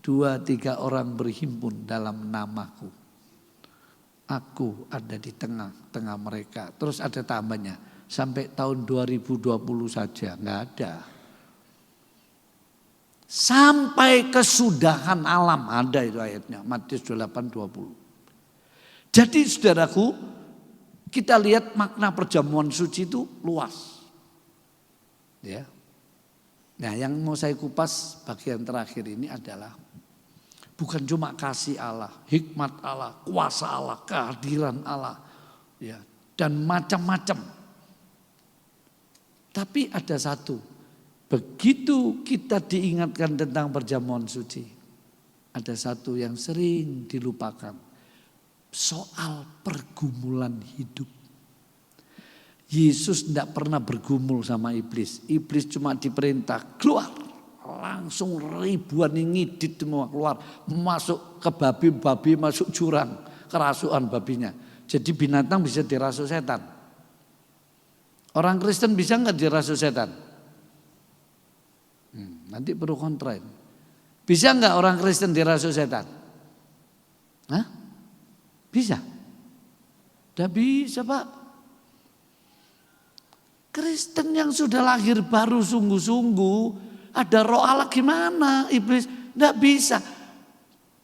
2-3 orang berhimpun dalam namaku. Aku ada di tengah-tengah mereka. Terus ada tambahnya. Sampai tahun 2020 saja. Enggak ada. Sampai kesudahan alam. Ada itu ayatnya. Matius 28:20. Jadi saudaraku, kita lihat makna perjamuan suci itu luas. Ya. Nah, yang mau saya kupas bagian terakhir ini adalah bukan cuma kasih Allah, hikmat Allah, kuasa Allah, kehadiran Allah, ya, dan macam-macam. Tapi ada satu, begitu kita diingatkan tentang perjamuan suci, ada satu yang sering dilupakan. Soal pergumulan hidup. Yesus tidak pernah bergumul sama iblis. Iblis cuma diperintah keluar. Langsung ribuan yang ngidit semua keluar. Masuk ke babi masuk jurang. Kerasukan babinya. Jadi binatang bisa dirasuh setan. Orang Kristen bisa nggak dirasuh setan? Nanti perlu kontrain. Bisa nggak orang Kristen dirasuh setan? Hah? Bisa? Tidak bisa Pak. Kristen yang sudah lahir baru sungguh-sungguh. Ada roh Allah gimana iblis? Tidak bisa.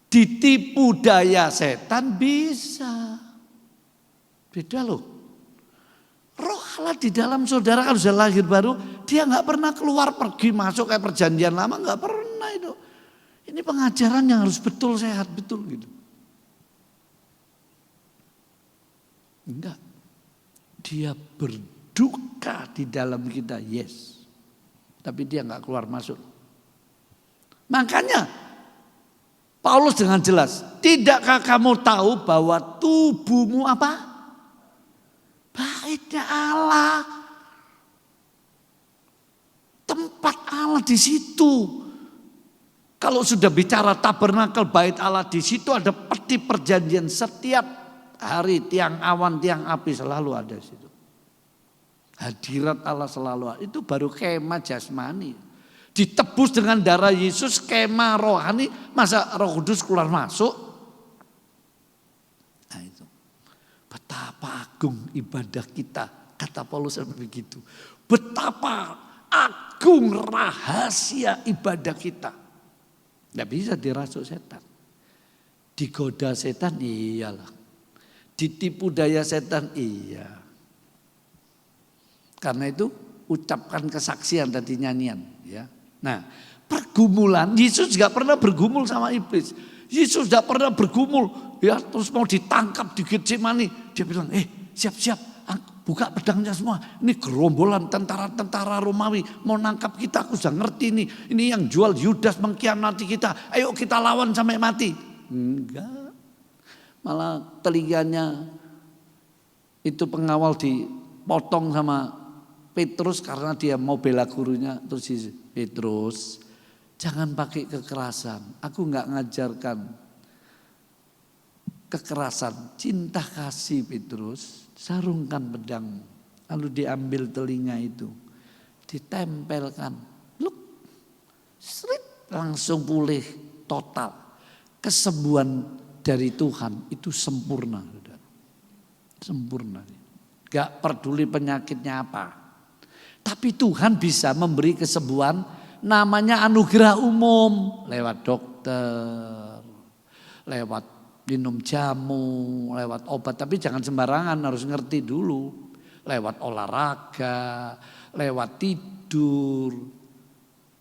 Ditipu daya setan bisa. Beda loh. Roh Allah di dalam saudara kalau sudah lahir baru. Dia nggak pernah keluar pergi masuk kayak perjanjian lama. Nggak pernah itu. Ini pengajaran yang harus betul sehat betul gitu. Enggak. Dia berduka di dalam kita, yes. Tapi dia enggak keluar masuk. Makanya Paulus dengan jelas, tidakkah kamu tahu bahwa tubuhmu apa? Baitnya Allah. Tempat Allah di situ. Kalau sudah bicara tabernakel bait Allah di situ ada peti perjanjian setiap hari tiang awan, tiang api selalu ada di situ. Hadirat Allah selalu ada. Itu baru kemah jasmani. Ditebus dengan darah Yesus, kemah rohani. Masa Roh Kudus keluar masuk? Nah itu. Betapa agung ibadah kita. Kata Paulus begitu. Betapa agung rahasia ibadah kita. Tidak bisa dirasuk setan. Digoda setan iyalah. Ditipu daya setan, iya. Karena itu ucapkan kesaksian tadi nyanyian. Ya. Nah pergumulan, Yesus gak pernah bergumul sama iblis. Yesus gak pernah bergumul. Ya, terus mau ditangkap di Getsemani. Dia bilang, siap-siap, buka pedangnya semua. Ini gerombolan tentara-tentara Romawi mau nangkap kita, aku sudah ngerti nih. Ini yang jual Yudas mengkhianati kita. Ayo kita lawan sampai mati. Enggak. Malah telinganya itu pengawal dipotong sama Petrus karena dia mau bela gurunya. Terus Petrus, jangan pakai kekerasan. Aku enggak ngajarkan kekerasan. Cinta kasih Petrus. Sarungkan pedang. Lalu diambil telinga itu. Ditempelkan. Look. Langsung pulih total. Kesembuhan dari Tuhan itu sempurna. Sempurna. Gak peduli penyakitnya apa. Tapi Tuhan bisa memberi kesembuhan namanya anugerah umum. Lewat dokter, lewat minum jamu, lewat obat. Tapi jangan sembarangan, harus ngerti dulu. Lewat olahraga, lewat tidur.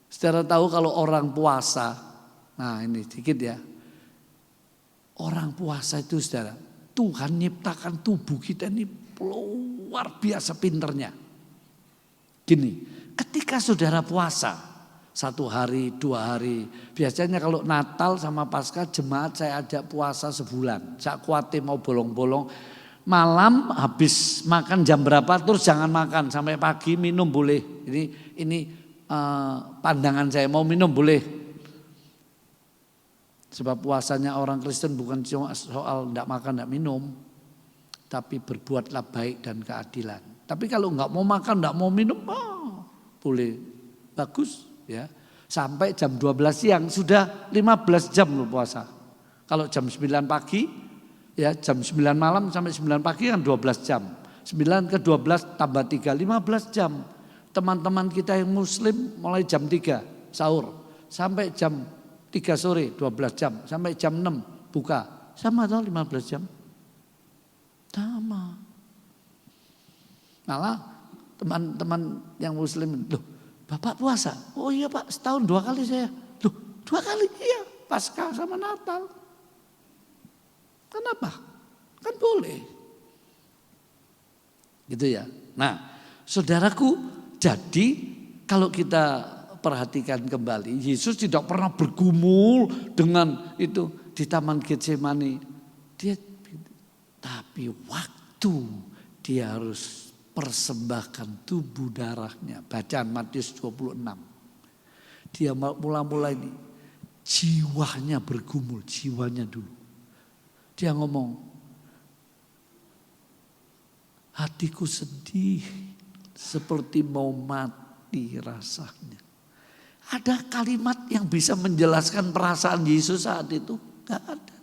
Saudara tahu kalau orang puasa, nah ini sedikit ya. Orang puasa itu saudara, Tuhan nyiptakan tubuh kita ini luar biasa pinternya. Gini, ketika saudara puasa, 1 hari, 2 hari. Biasanya kalau Natal sama Paskah jemaat saya ajak puasa sebulan. Sak kuate mau bolong-bolong. Malam habis makan jam berapa terus jangan makan sampai pagi, minum boleh. Ini pandangan saya, mau minum boleh. Sebab puasanya orang Kristen bukan cuma soal tidak makan, tidak minum. Tapi berbuatlah baik dan keadilan. Tapi kalau nggak mau makan, nggak mau minum, boleh, bagus ya. Sampai jam 12 siang sudah 15 jam loh puasa. Kalau jam 9 pagi, ya jam 9 malam sampai 9 pagi kan 12 jam. 9 ke 12 tambah 3, 15 jam. Teman-teman kita yang muslim mulai jam 3 sahur. Sampai jam 3 sore 12 jam. Sampai jam 6 buka. Sama atau 15 jam? Sama. Malah teman-teman yang muslim, loh Bapak puasa? Oh iya Pak, setahun 2 kali saya. Loh 2 kali? Iya, Paskah sama Natal. Kenapa? Kan boleh. Gitu ya. Nah, saudaraku, jadi kalau kita perhatikan kembali, Yesus tidak pernah bergumul dengan itu di Taman Getsemani. Tapi waktu dia harus persembahkan tubuh darahnya. Bacaan Matius 26. Dia mula-mula ini jiwanya bergumul, jiwanya dulu. Dia ngomong, hatiku sedih seperti mau mati rasanya. Ada kalimat yang bisa menjelaskan perasaan Yesus saat itu? Gak ada.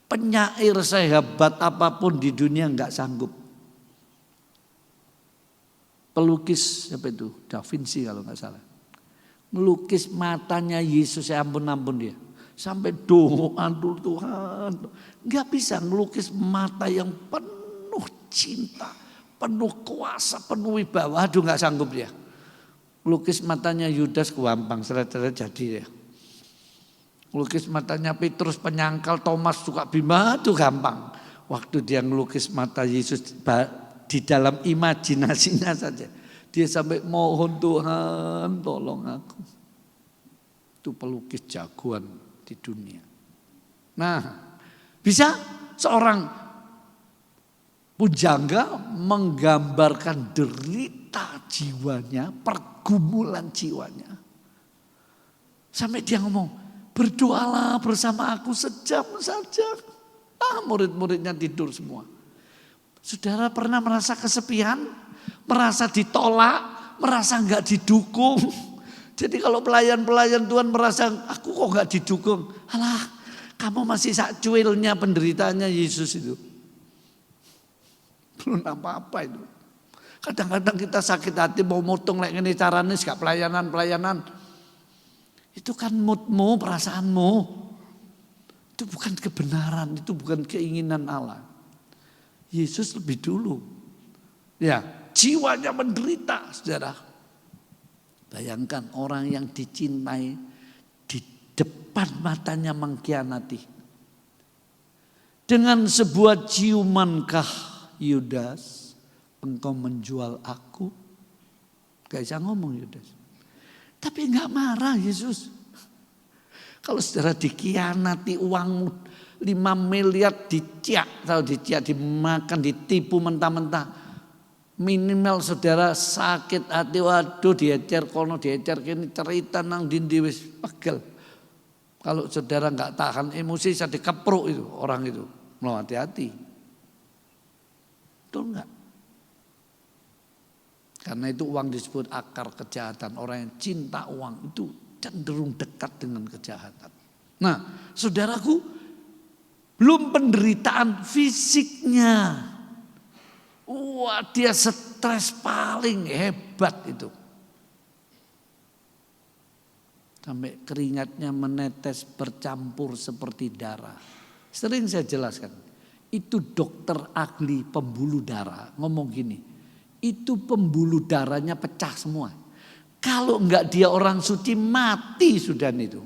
Penyair sehebat apapun di dunia gak sanggup. Pelukis siapa itu? Da Vinci kalau gak salah. Melukis matanya Yesus, ya ampun dia. Sampai doa dulu Tuhan. Gak bisa melukis mata yang penuh cinta, penuh kuasa, penuh wibawa. Aduh gak sanggup dia. Melukis matanya Yudas gampang, seret-seret jadi ya. Melukis matanya Petrus penyangkal, Thomas suka bima, itu gampang. Waktu dia melukis mata Yesus di dalam imajinasinya saja. Dia sampai mohon Tuhan tolong aku. Itu pelukis jagoan di dunia. Nah, bisa seorang pujangga menggambarkan derita jiwanya, pergumulan jiwanya. Sampai dia ngomong, berdoalah bersama aku sejam saja. Murid-muridnya tidur semua. Saudara pernah merasa kesepian, merasa ditolak, merasa enggak didukung. Jadi kalau pelayan-pelayan Tuhan merasa aku kok enggak didukung. Alah, kamu masih sak cuilnya penderitanya Yesus itu. Belum apa-apa itu. Kadang-kadang kita sakit hati mau motong lek ngene carane gak pelayanan. Itu kan moodmu, perasaanmu. Itu bukan kebenaran, itu bukan keinginan Allah. Yesus lebih dulu. Ya, jiwanya menderita, saudara. Bayangkan orang yang dicintai di depan matanya mengkhianati. Dengan sebuah ciumankah Yudas, engkau menjual aku? Gak bisa ngomong Yudas. Tapi enggak marah Yesus. Kalau saudara dikhianati uang 5 miliar diciak, dimakan, ditipu mentah-mentah. Minimal saudara sakit hati, waduh diecer kono, diecer kini, cerita nang dindi wis pegel. Kalau saudara enggak tahan emosi bisa dikepruk itu orang itu. Mau hati-hati. Betul enggak? Karena itu uang disebut akar kejahatan. Orang yang cinta uang itu cenderung dekat dengan kejahatan. Nah, saudaraku, belum penderitaan fisiknya. Wah, dia stres paling hebat itu. Sampai keringatnya menetes bercampur seperti darah. Sering saya jelaskan. Itu dokter ahli pembuluh darah ngomong gini. Itu pembuluh darahnya pecah semua. Kalau enggak dia orang suci mati sudah itu.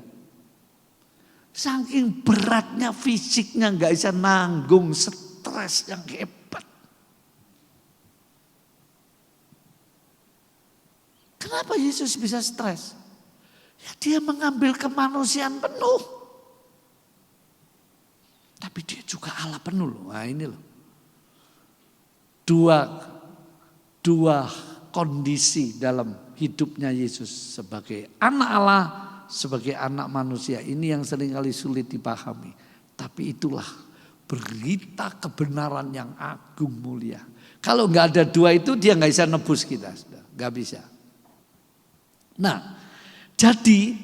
Saking beratnya fisiknya enggak bisa nanggung stres yang hebat. Kenapa Yesus bisa stres? Ya, dia mengambil kemanusiaan penuh. Tapi dia juga Allah penuh loh. Nah ini loh. Dua kondisi dalam hidupnya Yesus sebagai anak Allah, sebagai anak manusia. Ini yang seringkali sulit dipahami. Tapi itulah berita kebenaran yang agung mulia. Kalau nggak ada dua itu dia nggak bisa nebus kita, nggak bisa. Nah, jadi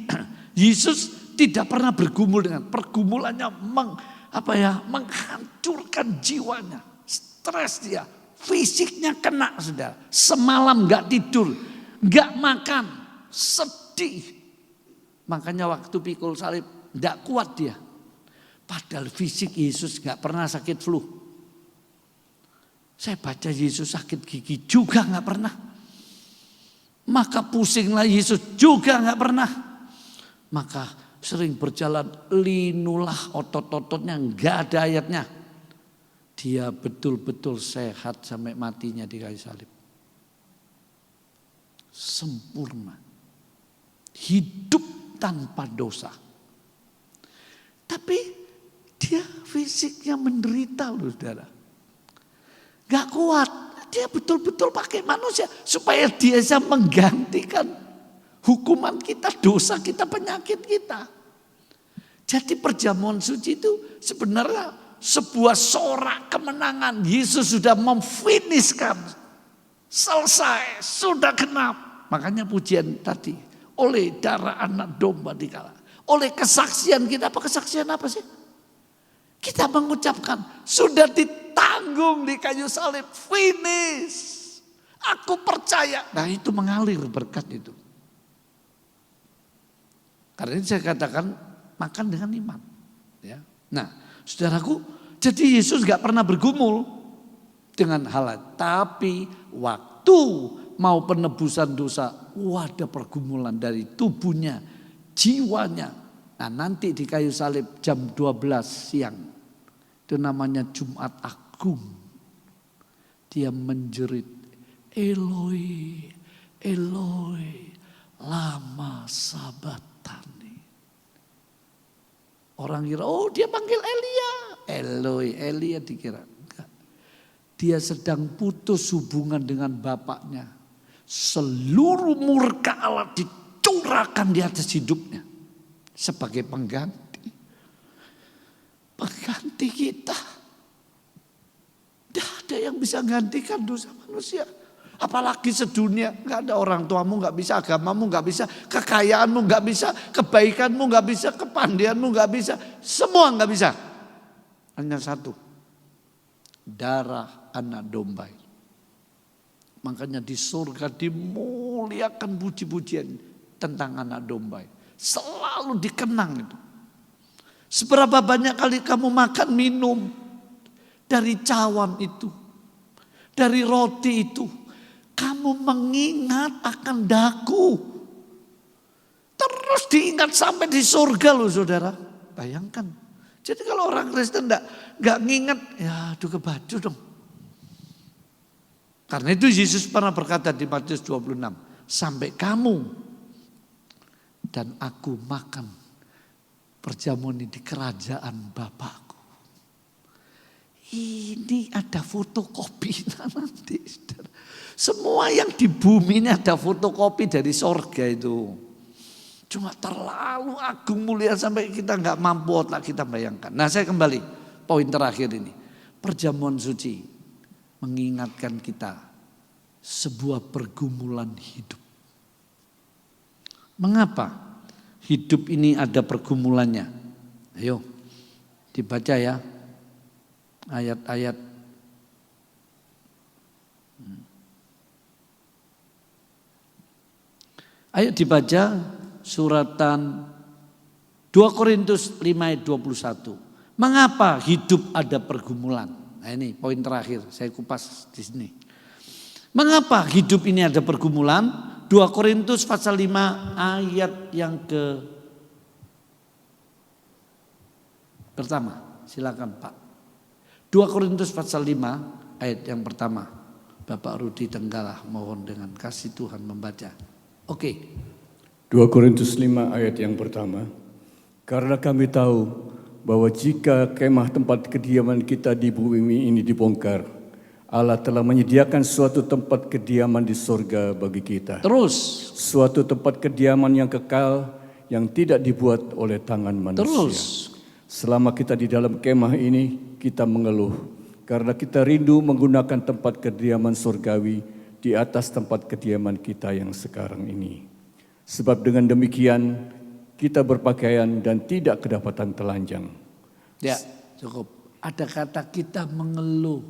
Yesus tidak pernah bergumul dengan pergumulannya menghancurkan jiwanya, stres dia, fisiknya kena saudara. Semalam nggak tidur, nggak makan, sedih. Makanya waktu pikul salib nggak kuat dia. Padahal fisik Yesus nggak pernah sakit flu. Saya baca Yesus sakit gigi juga nggak pernah. Maka pusinglah Yesus juga nggak pernah. Maka sering berjalan linulah otot-ototnya nggak ada ayatnya. Dia betul-betul sehat sampai matinya di kayu salib. Sempurna. Hidup tanpa dosa. Tapi dia fisiknya menderita loh saudara. Gak kuat. Dia betul-betul pakai manusia. Supaya dia bisa menggantikan hukuman kita, dosa kita, penyakit kita. Jadi perjamuan suci itu sebenarnya sebuah sorak kemenangan. Yesus sudah memfiniskan. Selesai, sudah genap. Makanya pujian tadi. Oleh darah anak domba dikala. Oleh kesaksian kita. Apa kesaksian apa sih? Kita mengucapkan sudah ditanggung di kayu salib. Finish. Aku percaya. Nah itu mengalir berkat itu. Karena ini saya katakan makan dengan iman. Ya. Nah saudaraku, jadi Yesus gak pernah bergumul dengan hal. Tapi waktu mau penebusan dosa, ada pergumulan dari tubuhnya, jiwanya. Nah nanti di kayu salib jam 12 siang. Itu namanya Jumat Agung. Dia menjerit, Eloi, Eloi, lama sabachthani. Orang kira, oh dia panggil Elia. Eloi, Elia dikira. Enggak. Dia sedang putus hubungan dengan bapaknya. Seluruh murka Allah dicurahkan di atas hidupnya. Sebagai pengganti. Pengganti kita. Tidak ada yang bisa gantikan dosa manusia. Apalagi sedunia. Gak ada orang tuamu gak bisa, agamamu gak bisa, kekayaanmu gak bisa, kebaikanmu gak bisa, kepandaianmu gak bisa. Semua gak bisa. Hanya satu. Darah anak domba. Makanya di surga dimuliakan puji-pujian tentang anak domba. Selalu dikenang itu. Seberapa banyak kali kamu makan minum dari cawan itu, dari roti itu, kamu mengingat akan daku. Terus diingat sampai di surga loh saudara. Bayangkan. Jadi kalau orang Kristen enggak nginget, ya aduh kebaju dong. Karena itu Yesus pernah berkata di Matius 26, sampai kamu dan aku makan perjamuan ini di kerajaan Bapakku. Ini ada fotokopinya nanti. Semua yang di bumi ini ada fotokopi dari sorga itu. Cuma terlalu agung mulia sampai kita nggak mampu otak kita bayangkan. Nah saya kembali poin terakhir ini. Perjamuan suci mengingatkan kita sebuah pergumulan hidup. Mengapa hidup ini ada pergumulannya? Ayo dibaca ya ayat-ayat. Ayo dibaca suratan 2 Korintus 5 ayat 21. Mengapa hidup ada pergumulan? Nah ini poin terakhir saya kupas di sini. Mengapa hidup ini ada pergumulan? 2 Korintus pasal 5 ayat yang pertama. Silakan Pak. 2 Korintus pasal 5 ayat yang pertama. Bapak Rudi Tenggalah mohon dengan kasih Tuhan membaca. Oke. 2 Korintus 5 ayat yang pertama. Karena kami tahu bahwa jika kemah tempat kediaman kita di bumi ini dibongkar, Allah telah menyediakan suatu tempat kediaman di sorga bagi kita. Terus. Suatu tempat kediaman yang kekal yang tidak dibuat oleh tangan manusia. Terus. Selama kita di dalam kemah ini, kita mengeluh karena kita rindu menggunakan tempat kediaman surgawi di atas tempat kediaman kita yang sekarang ini. Sebab dengan demikian kita berpakaian dan tidak kedapatan telanjang. Ya, cukup. Ada kata kita mengeluh.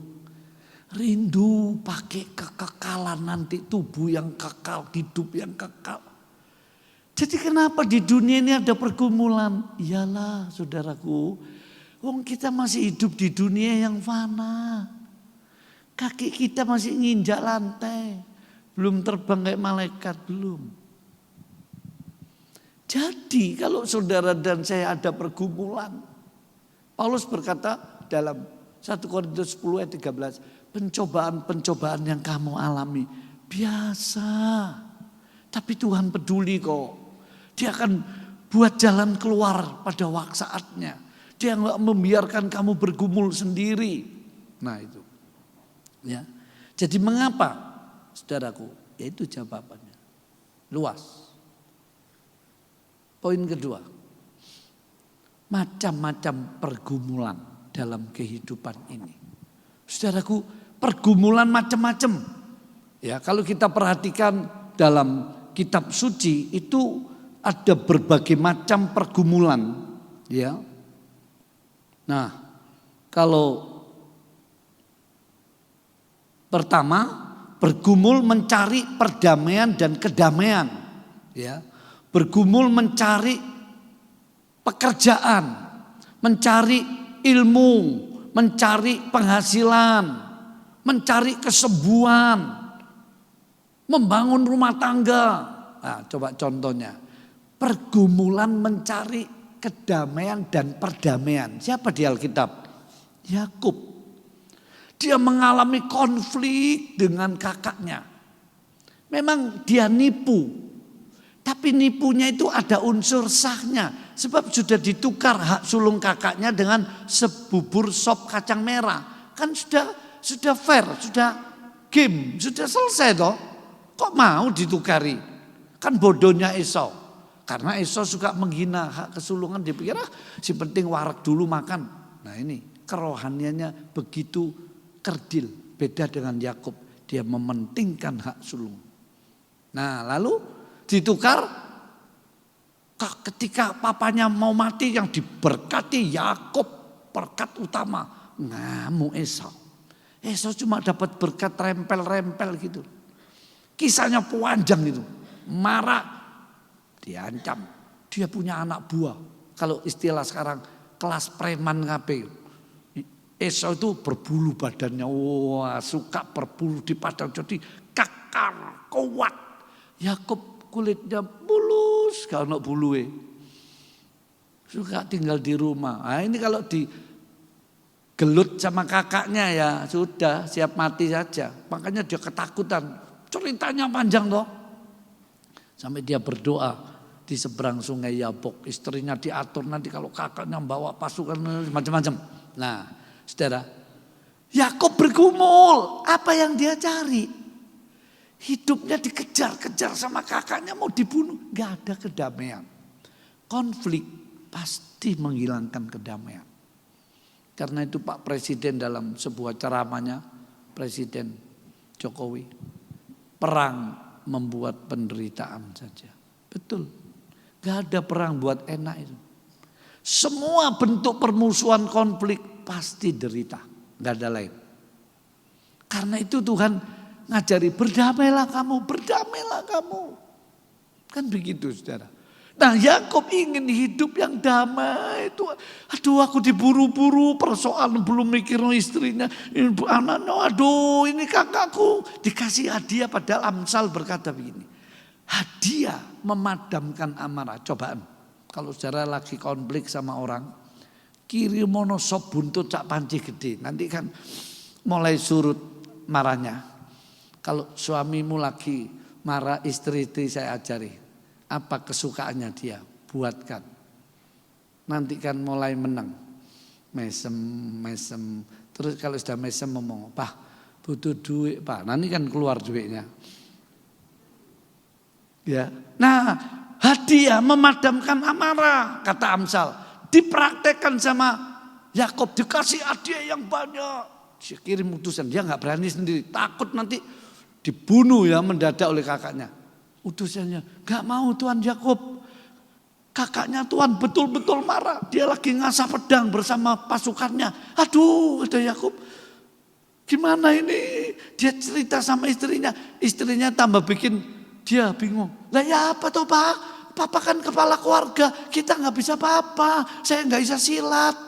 Rindu pakai kekekalan nanti, tubuh yang kekal, hidup yang kekal. Jadi kenapa di dunia ini ada pergumulan? Iyalah saudaraku, wong kita masih hidup di dunia yang fana. Kaki kita masih nginjak lantai. Belum terbang kayak malaikat, belum. Jadi kalau saudara dan saya ada pergumulan, Paulus berkata dalam 1 Korintus 10 ayat 13, pencobaan-pencobaan yang kamu alami biasa. Tapi Tuhan peduli kok. Dia akan buat jalan keluar pada waktu saatnya. Dia nggak membiarkan kamu bergumul sendiri. Nah itu. Ya. Jadi mengapa saudaraku? Yaitu jawabannya. Luas. Poin kedua, macam-macam pergumulan dalam kehidupan ini. Saudaraku, pergumulan macam-macam. Ya, kalau kita perhatikan dalam kitab suci itu ada berbagai macam pergumulan. Ya. Nah, kalau pertama, bergumul mencari perdamaian dan kedamaian. Ya. Bergumul mencari pekerjaan, mencari ilmu, mencari penghasilan, mencari kesembuhan, membangun rumah tangga. Nah, coba contohnya, pergumulan mencari kedamaian dan perdamaian. Siapa di Alkitab? Yakub. Dia mengalami konflik dengan kakaknya. Memang dia nipu. Tapi nipunya itu ada unsur sahnya. Sebab sudah ditukar hak sulung kakaknya dengan sebubur sop kacang merah. Kan sudah fair, sudah game, sudah selesai toh. Kok mau ditukari? Kan bodohnya Esau. Karena Esau suka menghina hak kesulungan. Dia pikir si penting warak dulu makan. Nah ini kerohaniannya begitu kerdil. Beda dengan Yakub. Dia mementingkan hak sulung. Nah lalu ditukar ketika papanya mau mati yang diberkati Yakub, berkat utama. Ngamuk Esau. Esau cuma dapat berkat rempel-rempel gitu. Kisahnya panjang itu. Marah, diancam. Dia punya anak buah. Kalau istilah sekarang kelas preman KB. Esau itu berbulu badannya. Wah, suka berbulu di padang. Jadi kekar, kuat. Yakub kulitnya mulus, gak ada bulunya. Suka tinggal di rumah. Nah ini kalau digelut sama kakaknya ya sudah siap mati saja. Makanya dia ketakutan. Ceritanya panjang toh. Sampai dia berdoa di seberang sungai Yabok. Istrinya diatur nanti kalau kakaknya bawa pasukan macam-macam. Nah saudara, Yakub bergumul. Apa yang dia cari? Hidupnya dikejar-kejar sama kakaknya mau dibunuh. Gak ada kedamaian. Konflik pasti menghilangkan kedamaian. Karena itu Pak Presiden dalam sebuah ceramahnya, Presiden Jokowi, perang membuat penderitaan saja. Betul. Gak ada perang buat enak itu. Semua bentuk permusuhan konflik pasti derita. Gak ada lain. Karena itu Tuhan ngajari berdamailah kamu, berdamailah kamu. Kan begitu saudara. Nah Yakub ingin hidup yang damai itu. Aduh aku diburu-buru, persoalan belum mikir istrinya, anaknya, aduh ini kakakku. Dikasih hadiah padahal Amsal berkata begini. Hadiah memadamkan amarah. Cobaan. Kalau saudara lagi konflik sama orang, kirimono sop buntut cak panci gede. Nanti kan mulai surut marahnya. Kalau suamimu lagi marah, istri saya ajari. Apa kesukaannya dia, buatkan. Nanti kan mulai menang. Mesem. Terus kalau sudah mesem ngomong, Pak butuh duit Pak. Nanti kan keluar duitnya. Ya. Nah, hadiah memadamkan amarah, kata Amsal. Dipraktekkan sama Yakub, dikasih hadiah yang banyak. Dia kirim utusan, dia nggak berani sendiri, takut nanti dibunuh ya mendadak oleh kakaknya. Utusannya, nggak mau Tuan Yakub. Kakaknya Tuan betul-betul marah. Dia lagi ngasah pedang bersama pasukannya. Aduh, kata Yakub, gimana ini? Dia cerita sama istrinya. Istrinya tambah bikin dia bingung. Lah ya apa toh Pak? Papa kan kepala keluarga. Kita nggak bisa apa-apa. Saya nggak bisa silat.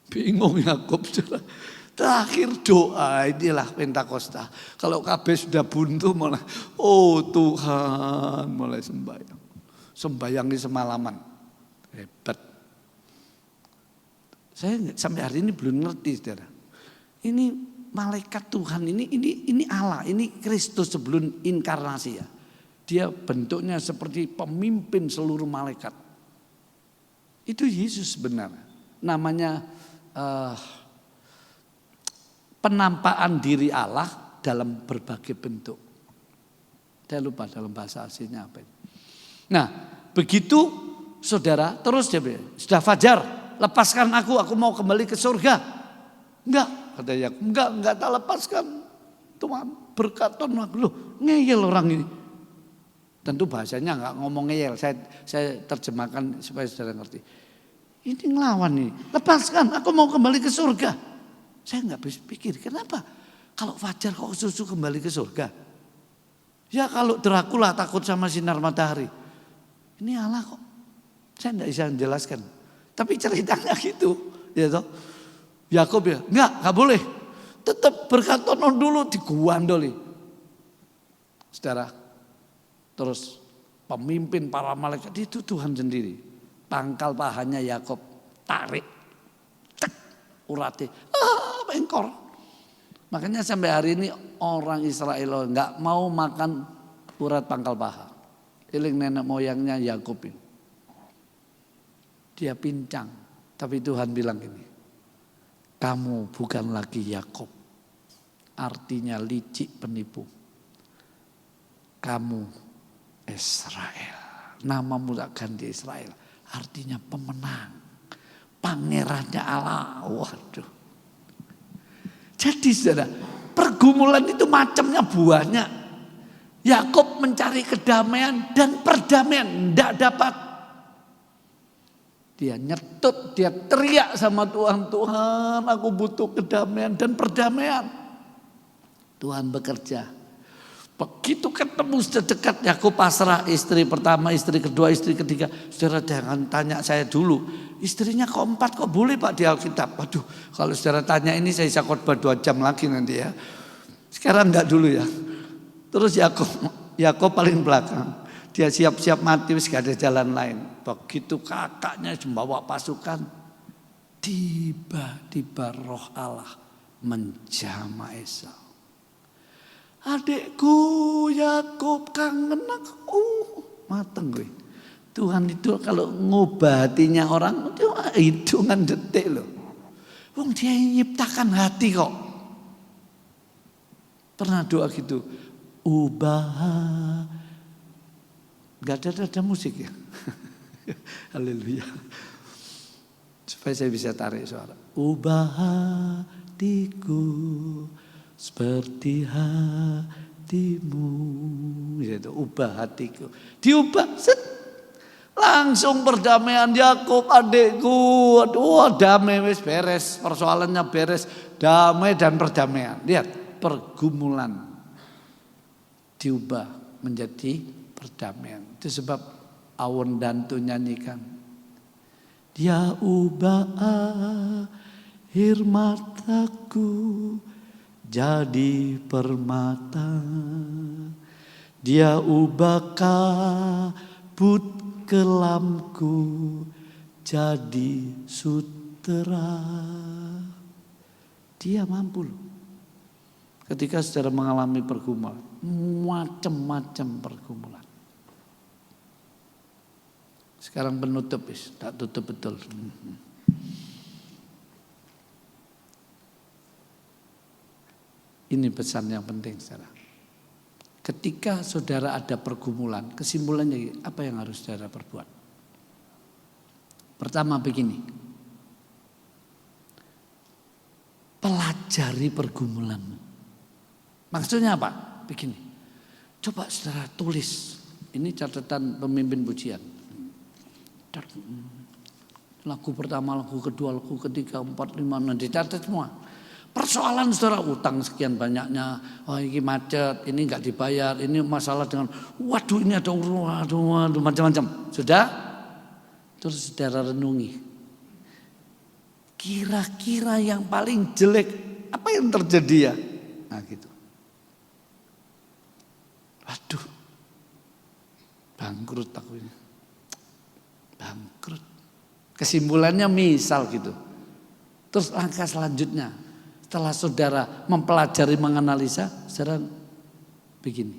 Bingung Yakub. Terakhir doa, inilah Pentakosta. Kalau KB sudah buntu mulai, oh Tuhan, mulai sembahyang. Sembahyang di semalaman. Hebat. Saya sampai hari ini belum ngerti, saudara. Ini malaikat Tuhan, ini Allah, ini Kristus sebelum inkarnasi ya. Dia bentuknya seperti pemimpin seluruh malaikat. Itu Yesus benar. Namanya penampakan diri Allah dalam berbagai bentuk. Saya lupa dalam bahasa aslinya apa. Nah, begitu saudara, terus dia bilang, sudah fajar, lepaskan aku mau kembali ke surga. Enggak, kata Yakub, enggak tak lepaskan. Tuhan berkata, loh ngeyel orang ini. Tentu bahasanya enggak ngomong ngeyel, saya terjemahkan supaya saudara ngerti. Ini ngelawan nih, lepaskan, aku mau kembali ke surga. Saya nggak bisa pikir, kenapa kalau fajar kok susu kembali ke surga? Ya kalau Dracula takut sama sinar matahari. Ini Allah kok. Saya nggak bisa menjelaskan. Tapi ceritanya gitu. Ya toh. Yakub ya, nggak boleh. Tetap berkata dulu digandoli. Saudara, terus pemimpin para malaikat itu Tuhan sendiri. Pangkal pahanya Yakub tarik. Cek urate. Bengkor. Makanya sampai hari ini orang Israel nggak mau makan urat pangkal paha. Iling nenek moyangnya Yakub ini. Dia pincang. Tapi Tuhan bilang ini. Kamu bukan lagi Yakub. Artinya licik penipu. Kamu Israel. Namamu tak ganti Israel. Artinya pemenang. Pangerannya Allah. Waduh. Jadi saudara, pergumulan itu macamnya buahnya. Yakub mencari kedamaian dan perdamaian, tidak dapat. Dia nyetut, dia teriak sama Tuhan, Tuhan aku butuh kedamaian dan perdamaian. Tuhan bekerja. Begitu ketemu sedekat Yakub pasrah, istri pertama, istri kedua, istri ketiga. Saudara jangan tanya saya dulu. Istrinya keempat kok boleh Pak di Alkitab. Waduh kalau saudara tanya ini saya bisa khotbah 2 jam lagi nanti ya. Sekarang enggak dulu ya. Terus Yakub paling belakang. Dia siap-siap mati wis gak ada jalan lain. Begitu kakaknya membawa pasukan. Tiba-tiba roh Allah menjamah Esau. Adikku Yakub kangen aku. Mateng gue. Tuhan itu kalau ngobatinya orang itu hitungan detik loh. Wong dia nyiptakan hati kok. Pernah doa gitu. Ubah. Gak ada musik ya. Haleluya. Supaya saya bisa tarik suara. Ubah hatiku. Seperti hatimu, gitu, ubah hatiku, diubah, set, langsung perdamaian Yakub adikku, aduh damai wis beres, persoalannya beres, damai dan perdamaian. Lihat pergumulan diubah menjadi perdamaian. Itu sebab Awon Dantu nyanyikan, dia ubah air mataku jadi permata, dia ubah kabut kelamku jadi sutera. Dia mampu loh. Ketika saudara mengalami pergumulan, macam-macam pergumulan. Sekarang penutup, tak tutup betul. Ini pesan yang penting, saudara. Ketika saudara ada pergumulan, kesimpulannya apa yang harus saudara perbuat? Pertama begini, pelajari pergumulanmu. Maksudnya apa? Begini, coba saudara tulis. Ini catatan pemimpin pujian. Lagu pertama, lagu kedua, lagu ketiga, 4, 5, 6 dicatat semua. Persoalan saudara, utang sekian banyaknya, oh ini macet, ini enggak dibayar, ini masalah dengan, waduh ini ada waduh macam-macam. Sudah? Terus saudara renungi. Kira-kira yang paling jelek, apa yang terjadi ya? Nah gitu. Waduh, bangkrut aku ini. Bangkrut. Kesimpulannya misal gitu. Terus langkah selanjutnya, setelah saudara mempelajari, menganalisa, saudara begini.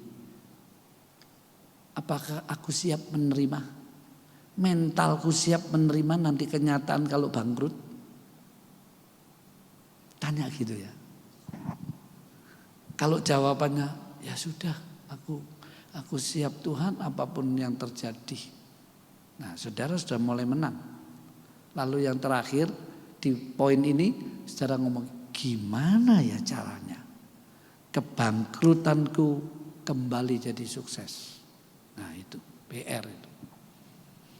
Apakah aku siap menerima? Mentalku siap menerima nanti kenyataan kalau bangkrut? Tanya gitu ya. Kalau jawabannya, ya sudah, aku siap Tuhan apapun yang terjadi. Nah, saudara sudah mulai menang. Lalu yang terakhir di poin ini, saudara ngomong, gimana ya caranya kebangkrutanku kembali jadi sukses. Nah itu PR itu.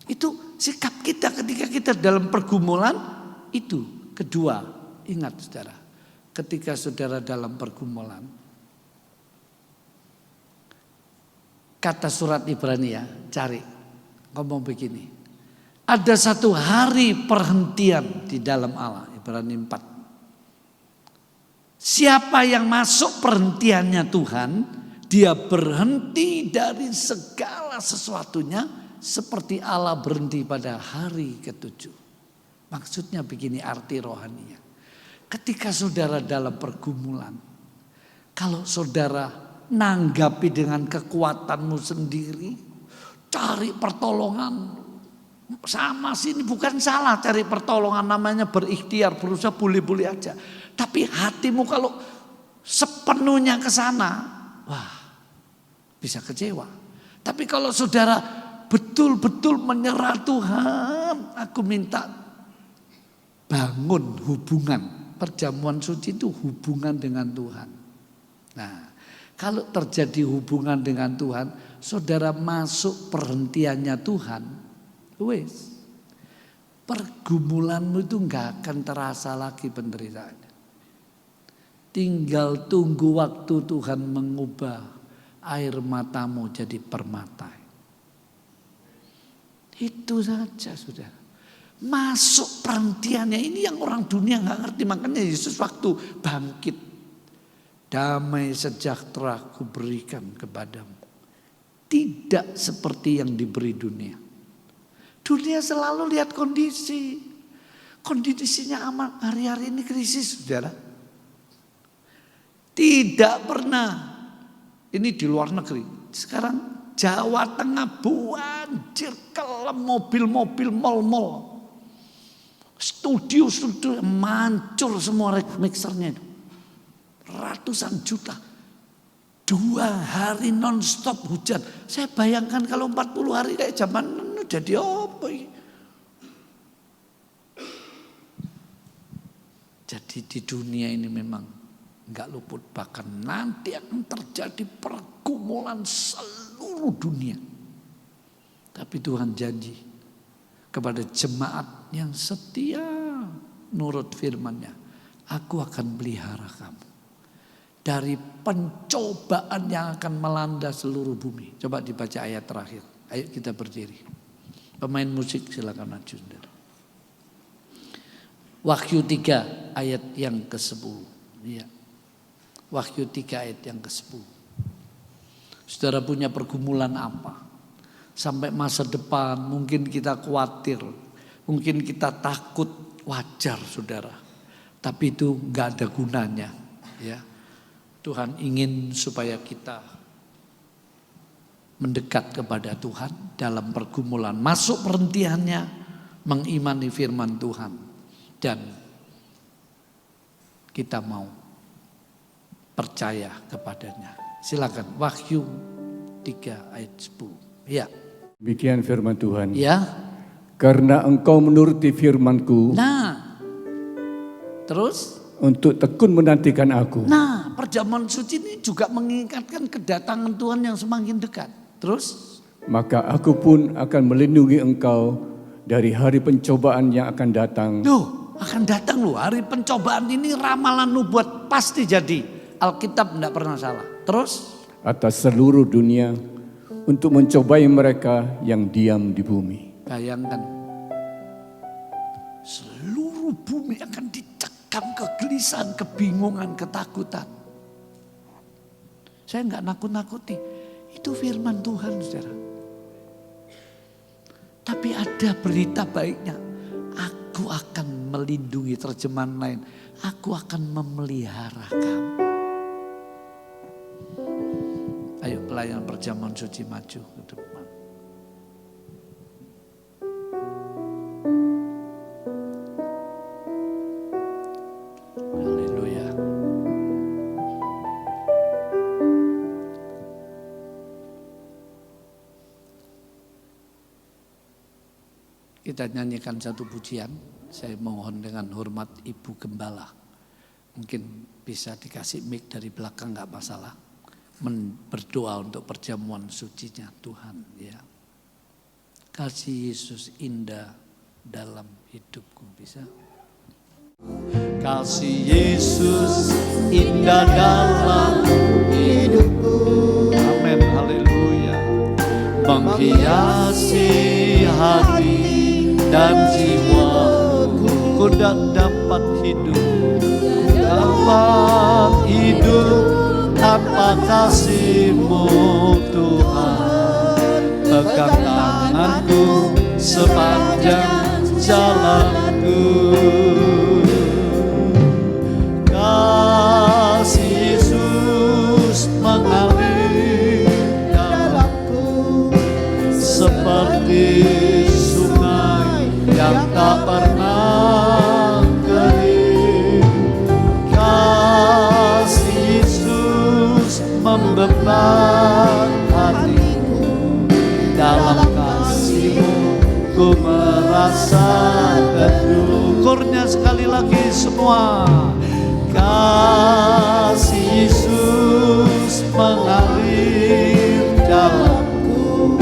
Itu sikap kita ketika kita dalam pergumulan itu. Kedua, ingat saudara, ketika saudara dalam pergumulan, kata surat Ibrani ya, cari, ngomong begini. Ada satu hari perhentian di dalam Allah, Ibrani 4. Siapa yang masuk perhentiannya Tuhan, dia berhenti dari segala sesuatunya seperti Allah berhenti pada hari ke-7. Maksudnya begini arti rohaninya. Ketika saudara dalam pergumulan, kalau saudara nanggapi dengan kekuatanmu sendiri, cari pertolongan sama sini, bukan salah cari pertolongan, namanya berikhtiar, berusaha boleh-boleh aja. Tapi hatimu kalau sepenuhnya ke sana, wah bisa kecewa. Tapi kalau saudara betul-betul menyerah, Tuhan, aku minta bangun hubungan. Perjamuan suci itu hubungan dengan Tuhan. Nah, kalau terjadi hubungan dengan Tuhan, saudara masuk perhentiannya Tuhan, wes, pergumulanmu itu enggak akan terasa lagi penderitaan. Tinggal tunggu waktu Tuhan mengubah air matamu jadi permata. Itu saja sudah. Masuk perhentiannya, ini yang orang dunia nggak ngerti. Makanya Yesus waktu bangkit, damai sejahtera ku berikan kepadamu. Tidak seperti yang diberi dunia. Dunia selalu lihat kondisi. Kondisinya aman, hari-hari ini krisis saudara. Tidak pernah. Ini di luar negeri. Sekarang Jawa Tengah banjir, kelam mobil-mobil, mal-mal. Studio mancur semua mixernya itu. Ratusan juta. 2 hari non-stop hujan. Saya bayangkan kalau 40 hari kayak zaman jadi apa ini? Jadi di dunia ini memang enggak luput, bahkan nanti akan terjadi pergumulan seluruh dunia. Tapi Tuhan janji kepada jemaat yang setia nurut firman-Nya, aku akan pelihara kamu dari pencobaan yang akan melanda seluruh bumi. Coba dibaca ayat terakhir. Ayo kita berdiri. Pemain musik silakan maju. Wahyu 3 ayat yang ke-10. Ya. Wahyu 3 ayat yang ke-10. Saudara punya pergumulan apa? Sampai masa depan mungkin kita khawatir, mungkin kita takut, wajar saudara. Tapi itu gak ada gunanya. Ya. Tuhan ingin supaya kita mendekat kepada Tuhan dalam pergumulan. Masuk perhentiannya mengimani firman Tuhan. Dan kita mau percaya kepadanya. Silakan Wahyu 3 ayat 10. Ya. Demikian firman Tuhan. Ya. Karena engkau menuruti firman-Ku. Nah. Terus? Untuk tekun menantikan aku. Nah, perjamuan suci ini juga mengingatkan kedatangan Tuhan yang semakin dekat. Terus? Maka aku pun akan melindungi engkau dari hari pencobaan yang akan datang. Loh, akan datang loh. Hari pencobaan ini ramalan nubuat pasti jadi. Alkitab tidak pernah salah. Terus? Atas seluruh dunia untuk mencobai mereka yang diam di bumi. Bayangkan. Seluruh bumi akan dicekam kegelisahan, kebingungan, ketakutan. Saya enggak nakut-nakuti. Itu firman Tuhan, saudara. Tapi ada berita baiknya. Aku akan melindungi, terjemahan lain. Aku akan memelihara kamu. Ayo pelayan perjamuan suci maju ke depan. Haleluya. Kita nyanyikan satu pujian. Saya mohon dengan hormat Ibu Gembala. Mungkin bisa dikasih mic dari belakang, enggak masalah. Berdoa untuk perjamuan sucinya Tuhan, ya. Kasih Yesus indah dalam hidupku, bisa? Kasih Yesus indah dalam hidupku. Amin, haleluya. Menghiasi hati dan jiwaku. Ku dan dapat hidup, Dapat hidup tanpa kasih-Mu Tuhan. Pegang tanganku sepanjang jalanku. Kasih Yesus mengalir dalamku seperti sungai yang tak pernah kering. Kasih Yesus membeban hatiku. Dalam kasih-Mu ku merasa teduh. Kurnya sekali lagi semua. Kasih Yesus mengalir dalamku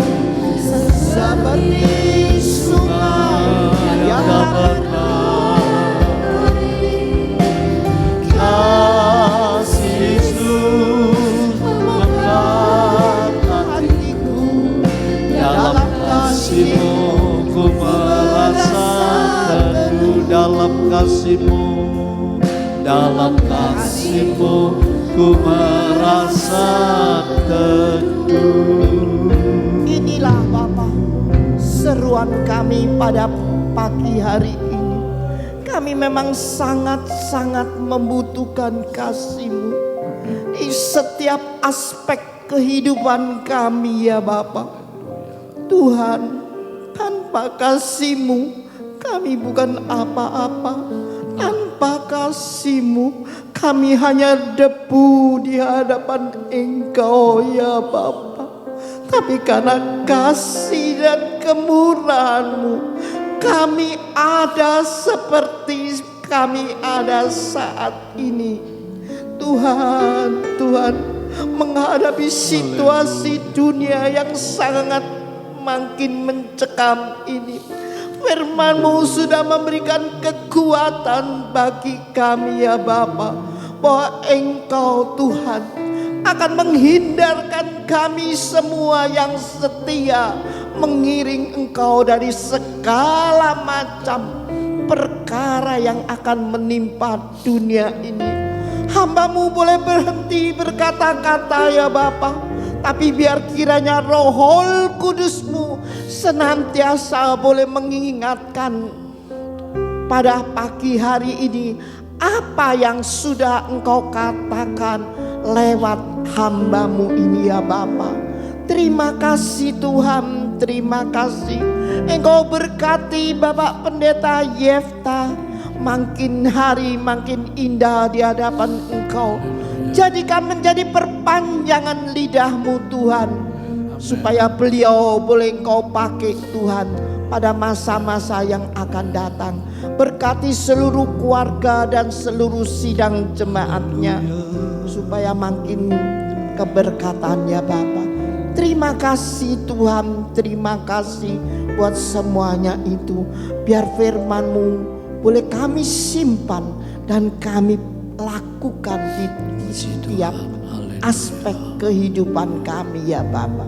seperti sungai yang tak pernah. Kasih Yesus membeban hatiku. Dalam kasih-Mu ku merasa teduh. Dalam kasih-Mu, Dalam kasih-Mu ku merasa teduh. Inilah Bapa, seruan kami pada pagi hari ini. Kami memang sangat-sangat membutuhkan kasih-Mu di setiap aspek kehidupan kami ya Bapa. Tuhan, tanpa kasih-Mu kami bukan apa-apa. Tanpa kasih-Mu kami hanya debu di hadapan Engkau ya Bapa. Tapi karena kasih dan kemurahan-Mu kami ada seperti kami ada saat ini. Tuhan menghadapi situasi dunia yang sangat makin mencekam ini, firman-Mu sudah memberikan kekuatan bagi kami ya Bapa, bahwa Engkau Tuhan akan menghindarkan kami semua yang setia mengiring Engkau dari segala macam perkara yang akan menimpa dunia ini. Hamba-Mu boleh berhenti berkata-kata ya Bapa, tapi biar kiranya Roh Kudus-Mu senantiasa boleh mengingatkan pada pagi hari ini apa yang sudah Engkau katakan lewat hamba-Mu ini ya Bapa. Terima kasih Tuhan, terima kasih. Engkau berkati Bapak Pendeta Yefta, makin hari makin indah di hadapan Engkau. Jadikan menjadi perpanjangan lidah-Mu Tuhan, supaya beliau boleh Engkau pakai Tuhan pada masa-masa yang akan datang. Berkati seluruh keluarga dan seluruh sidang jemaatnya, supaya makin keberkatannya Bapa. Terima kasih Tuhan, terima kasih buat semuanya itu. Biar firman-Mu boleh kami simpan dan kami lakukan di setiap aspek kehidupan kami ya Bapa.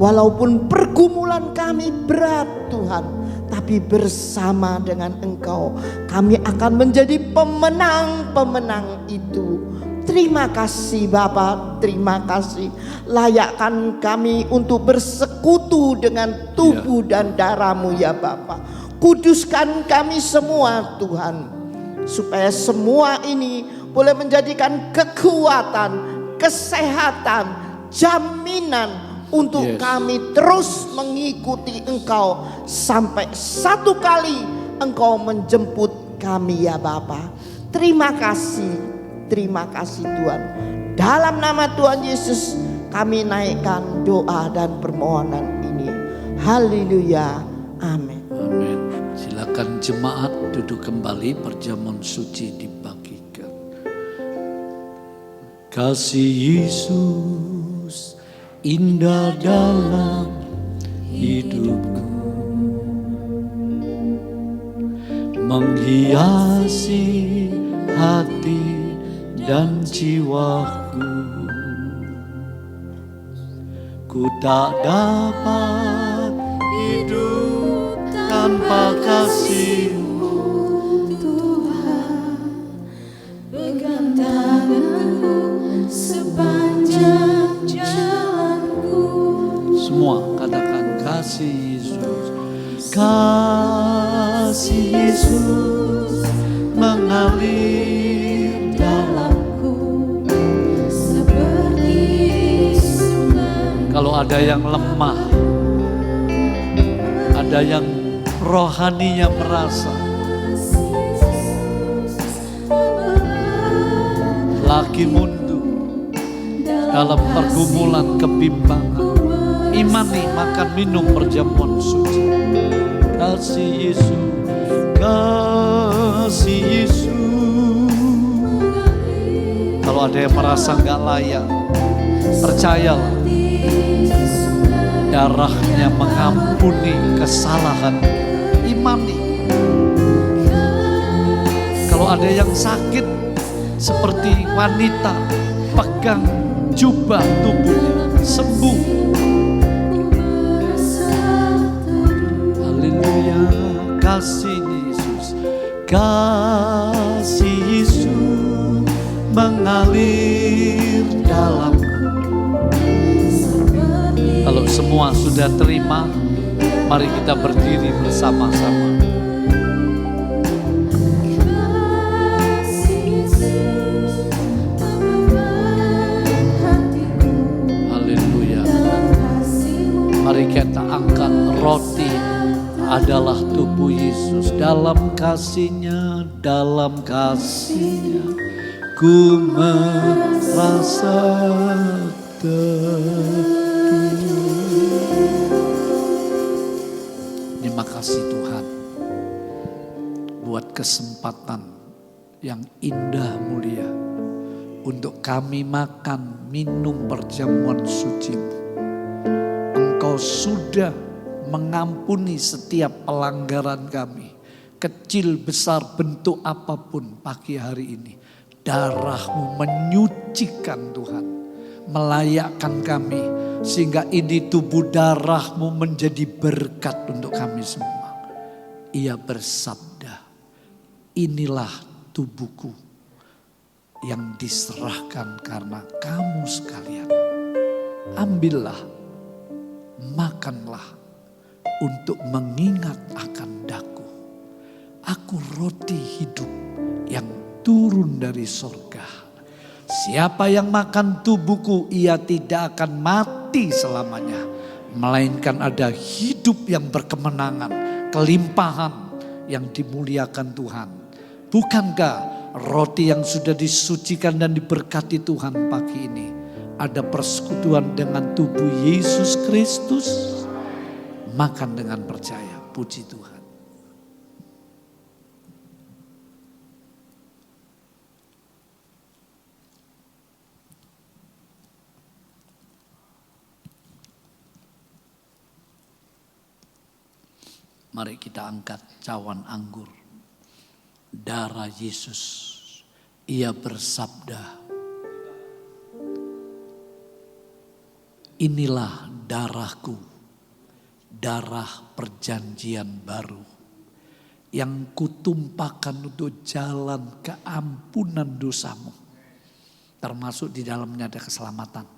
Walaupun pergumulan kami berat Tuhan, tapi bersama dengan Engkau kami akan menjadi pemenang-pemenang itu. Terima kasih Bapa, terima kasih. Layakkan kami untuk bersekutu dengan tubuh dan darah-Mu ya Bapa. Kuduskan kami semua Tuhan, supaya semua ini boleh menjadikan kekuatan, kesehatan, jaminan untuk kami terus mengikuti Engkau sampai satu kali Engkau menjemput kami ya Bapa. Terima kasih Tuhan. Dalam nama Tuhan Yesus kami naikkan doa dan permohonan ini. Haleluya. Amin. Amin. Silakan jemaat duduk kembali, perjamuan suci dibagikan. Kasih Yesus indah dalam hidupku, menghiasi hati dan jiwaku. Ku tak dapat hidup tanpa kasih-Mu Tuhan. Pegang tanganku sepanjang jalanku. Semua katakan kasih Yesus. Kasih Yesus mengalir dalamku seperti sungai. Kalau ada yang lemah, ada yang rohaninya merasa lagi mundur dalam pergumulan kebimbangan, imani makan minum perjamuan suci. Kasih Yesus, kasih Yesus. Kalau ada yang merasa gak layak, percayalah, darahnya mengampuni kesalahan. Imani. Kalau ada yang sakit, seperti wanita, pegang jubah tubuhnya, sembuh. Haleluya. Kasih Yesus, kasih Yesus mengalir dalamku. Kalau semua sudah terima, mari kita berdiri bersama-sama. Haleluya. Mari kita angkat roti adalah tubuh Yesus. Dalam kasih-Nya, dalam kasih-Nya ku merasa Terima kasih Tuhan buat kesempatan yang indah mulia untuk kami makan minum perjamuan suci-Mu. Engkau sudah mengampuni setiap pelanggaran kami, kecil besar bentuk apapun pagi hari ini. Darah-Mu menyucikan Tuhan, melayakkan kami, sehingga ini tubuh darah-Mu menjadi berkat untuk kami semua. Ia bersabda, inilah tubuhku yang diserahkan karena kamu sekalian. Ambillah, makanlah untuk mengingat akan daku. Aku roti hidup yang turun dari sorga. Siapa yang makan tubuhku, ia tidak akan mati selamanya, melainkan ada hidup yang berkemenangan, kelimpahan yang dimuliakan Tuhan. Bukankah roti yang sudah disucikan dan diberkati Tuhan pagi ini ada persekutuan dengan tubuh Yesus Kristus? Makan dengan percaya, puji Tuhan. Mari kita angkat cawan anggur. Darah Yesus, ia bersabda, inilah darahku, darah perjanjian baru yang kutumpahkan untuk jalan keampunan dosamu. Termasuk di dalamnya ada keselamatan,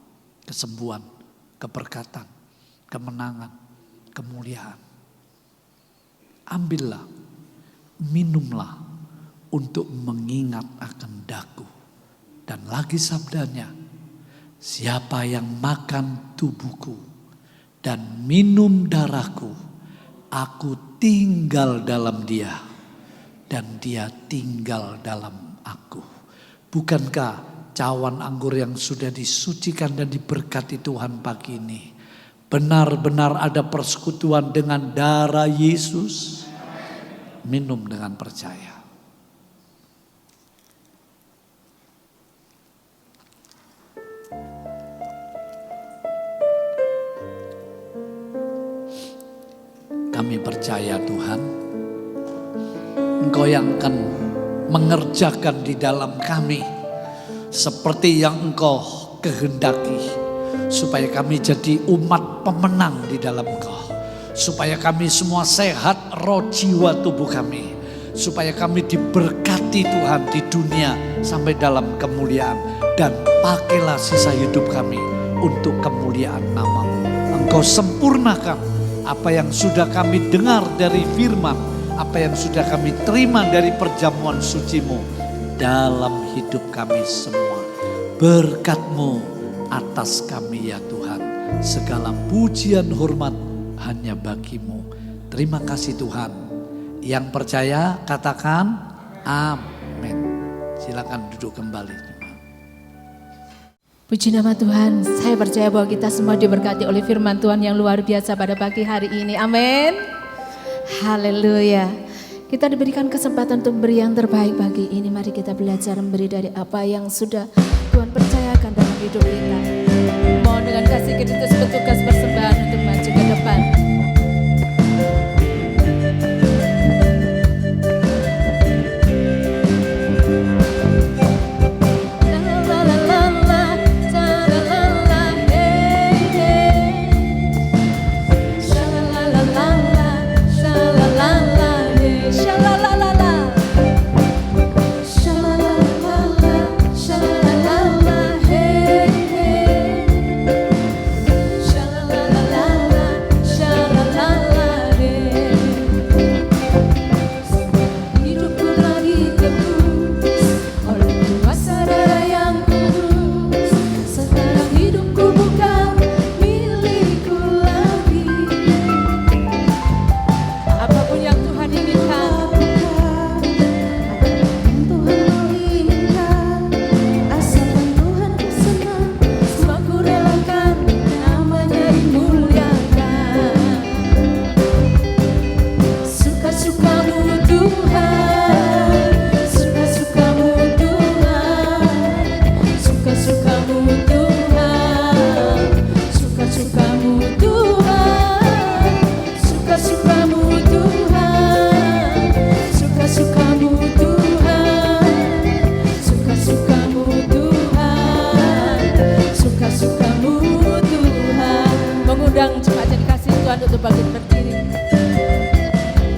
kesembuhan, keberkatan, kemenangan, kemuliaan. Ambillah, minumlah untuk mengingat akan daku. Dan lagi sabdanya, siapa yang makan tubuhku dan minum darahku, aku tinggal dalam dia dan dia tinggal dalam aku. Bukankah cawan anggur yang sudah disucikan dan diberkati Tuhan pagi ini benar-benar ada persekutuan dengan darah Yesus? Minum dengan percaya. Kami percaya Tuhan, Engkau yang akan mengerjakan di dalam kami seperti yang Engkau kehendaki, supaya kami jadi umat pemenang di dalam Engkau. Supaya kami semua sehat roh jiwa tubuh kami. Supaya kami diberkati Tuhan di dunia sampai dalam kemuliaan. Dan pakailah sisa hidup kami untuk kemuliaan nama-Mu. Engkau sempurnakan apa yang sudah kami dengar dari firman. Apa yang sudah kami terima dari perjamuan suci-Mu dalam hidup kami semua. Berkat-Mu atas kami ya Tuhan. Segala pujian hormat hanya bagi-Mu. Terima kasih Tuhan. Yang percaya katakan amin. Silakan duduk kembali. Puji nama Tuhan. Saya percaya bahwa kita semua diberkati oleh firman Tuhan yang luar biasa pada pagi hari ini. Amin. Haleluya. Kita diberikan kesempatan untuk memberi yang terbaik pagi ini. Mari kita belajar memberi dari apa yang sudah Tuhan percayakan dalam hidup kita. Mohon dengan kasih Kristus petugas persembahan untuk maju ke depan. Jemaat yang dikasihi Tuhan untuk bangkit berdiri.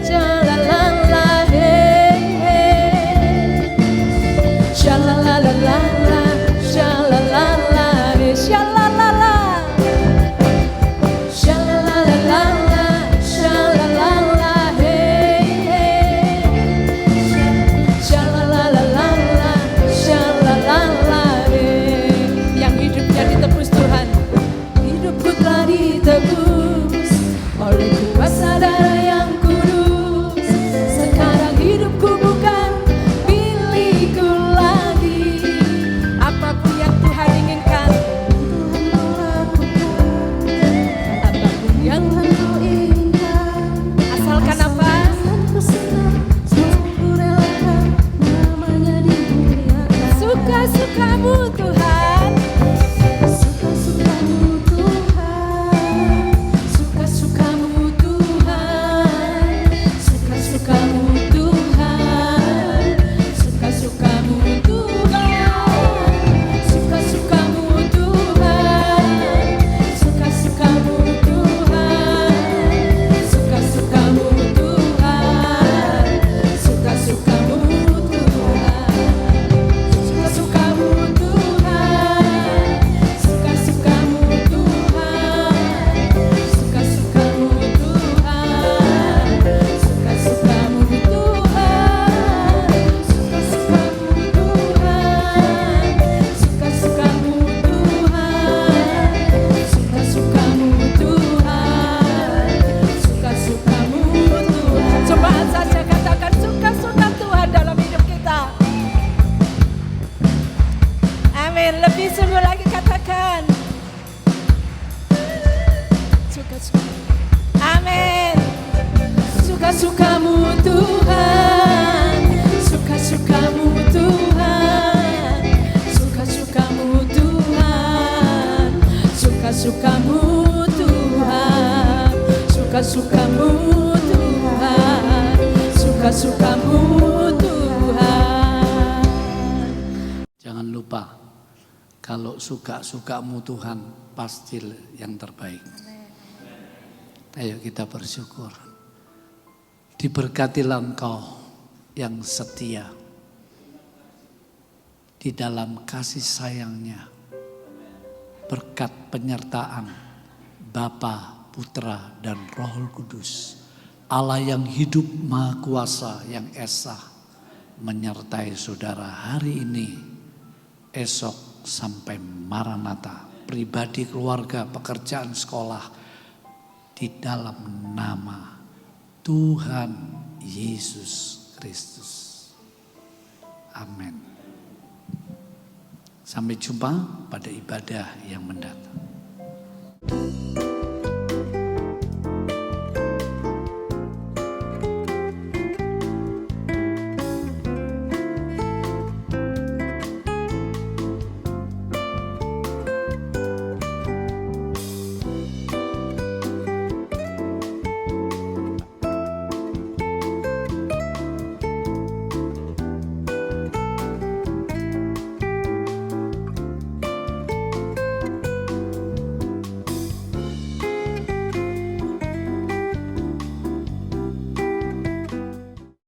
Jalalala, hey. suka-suka-Mu Tuhan. Jangan lupa, kalau suka-suka-Mu Tuhan pasti yang terbaik. Ayo kita bersyukur. Diberkatilah Engkau yang setia di dalam kasih sayang-Nya, berkat penyertaan Bapa, Putra, dan Roh Kudus, Allah yang hidup Maha Kuasa yang esa, menyertai saudara hari ini, esok sampai Maranatha, pribadi, keluarga, pekerjaan, sekolah, di dalam nama Tuhan Yesus Kristus. Amin. Sampai jumpa pada ibadah yang mendatang.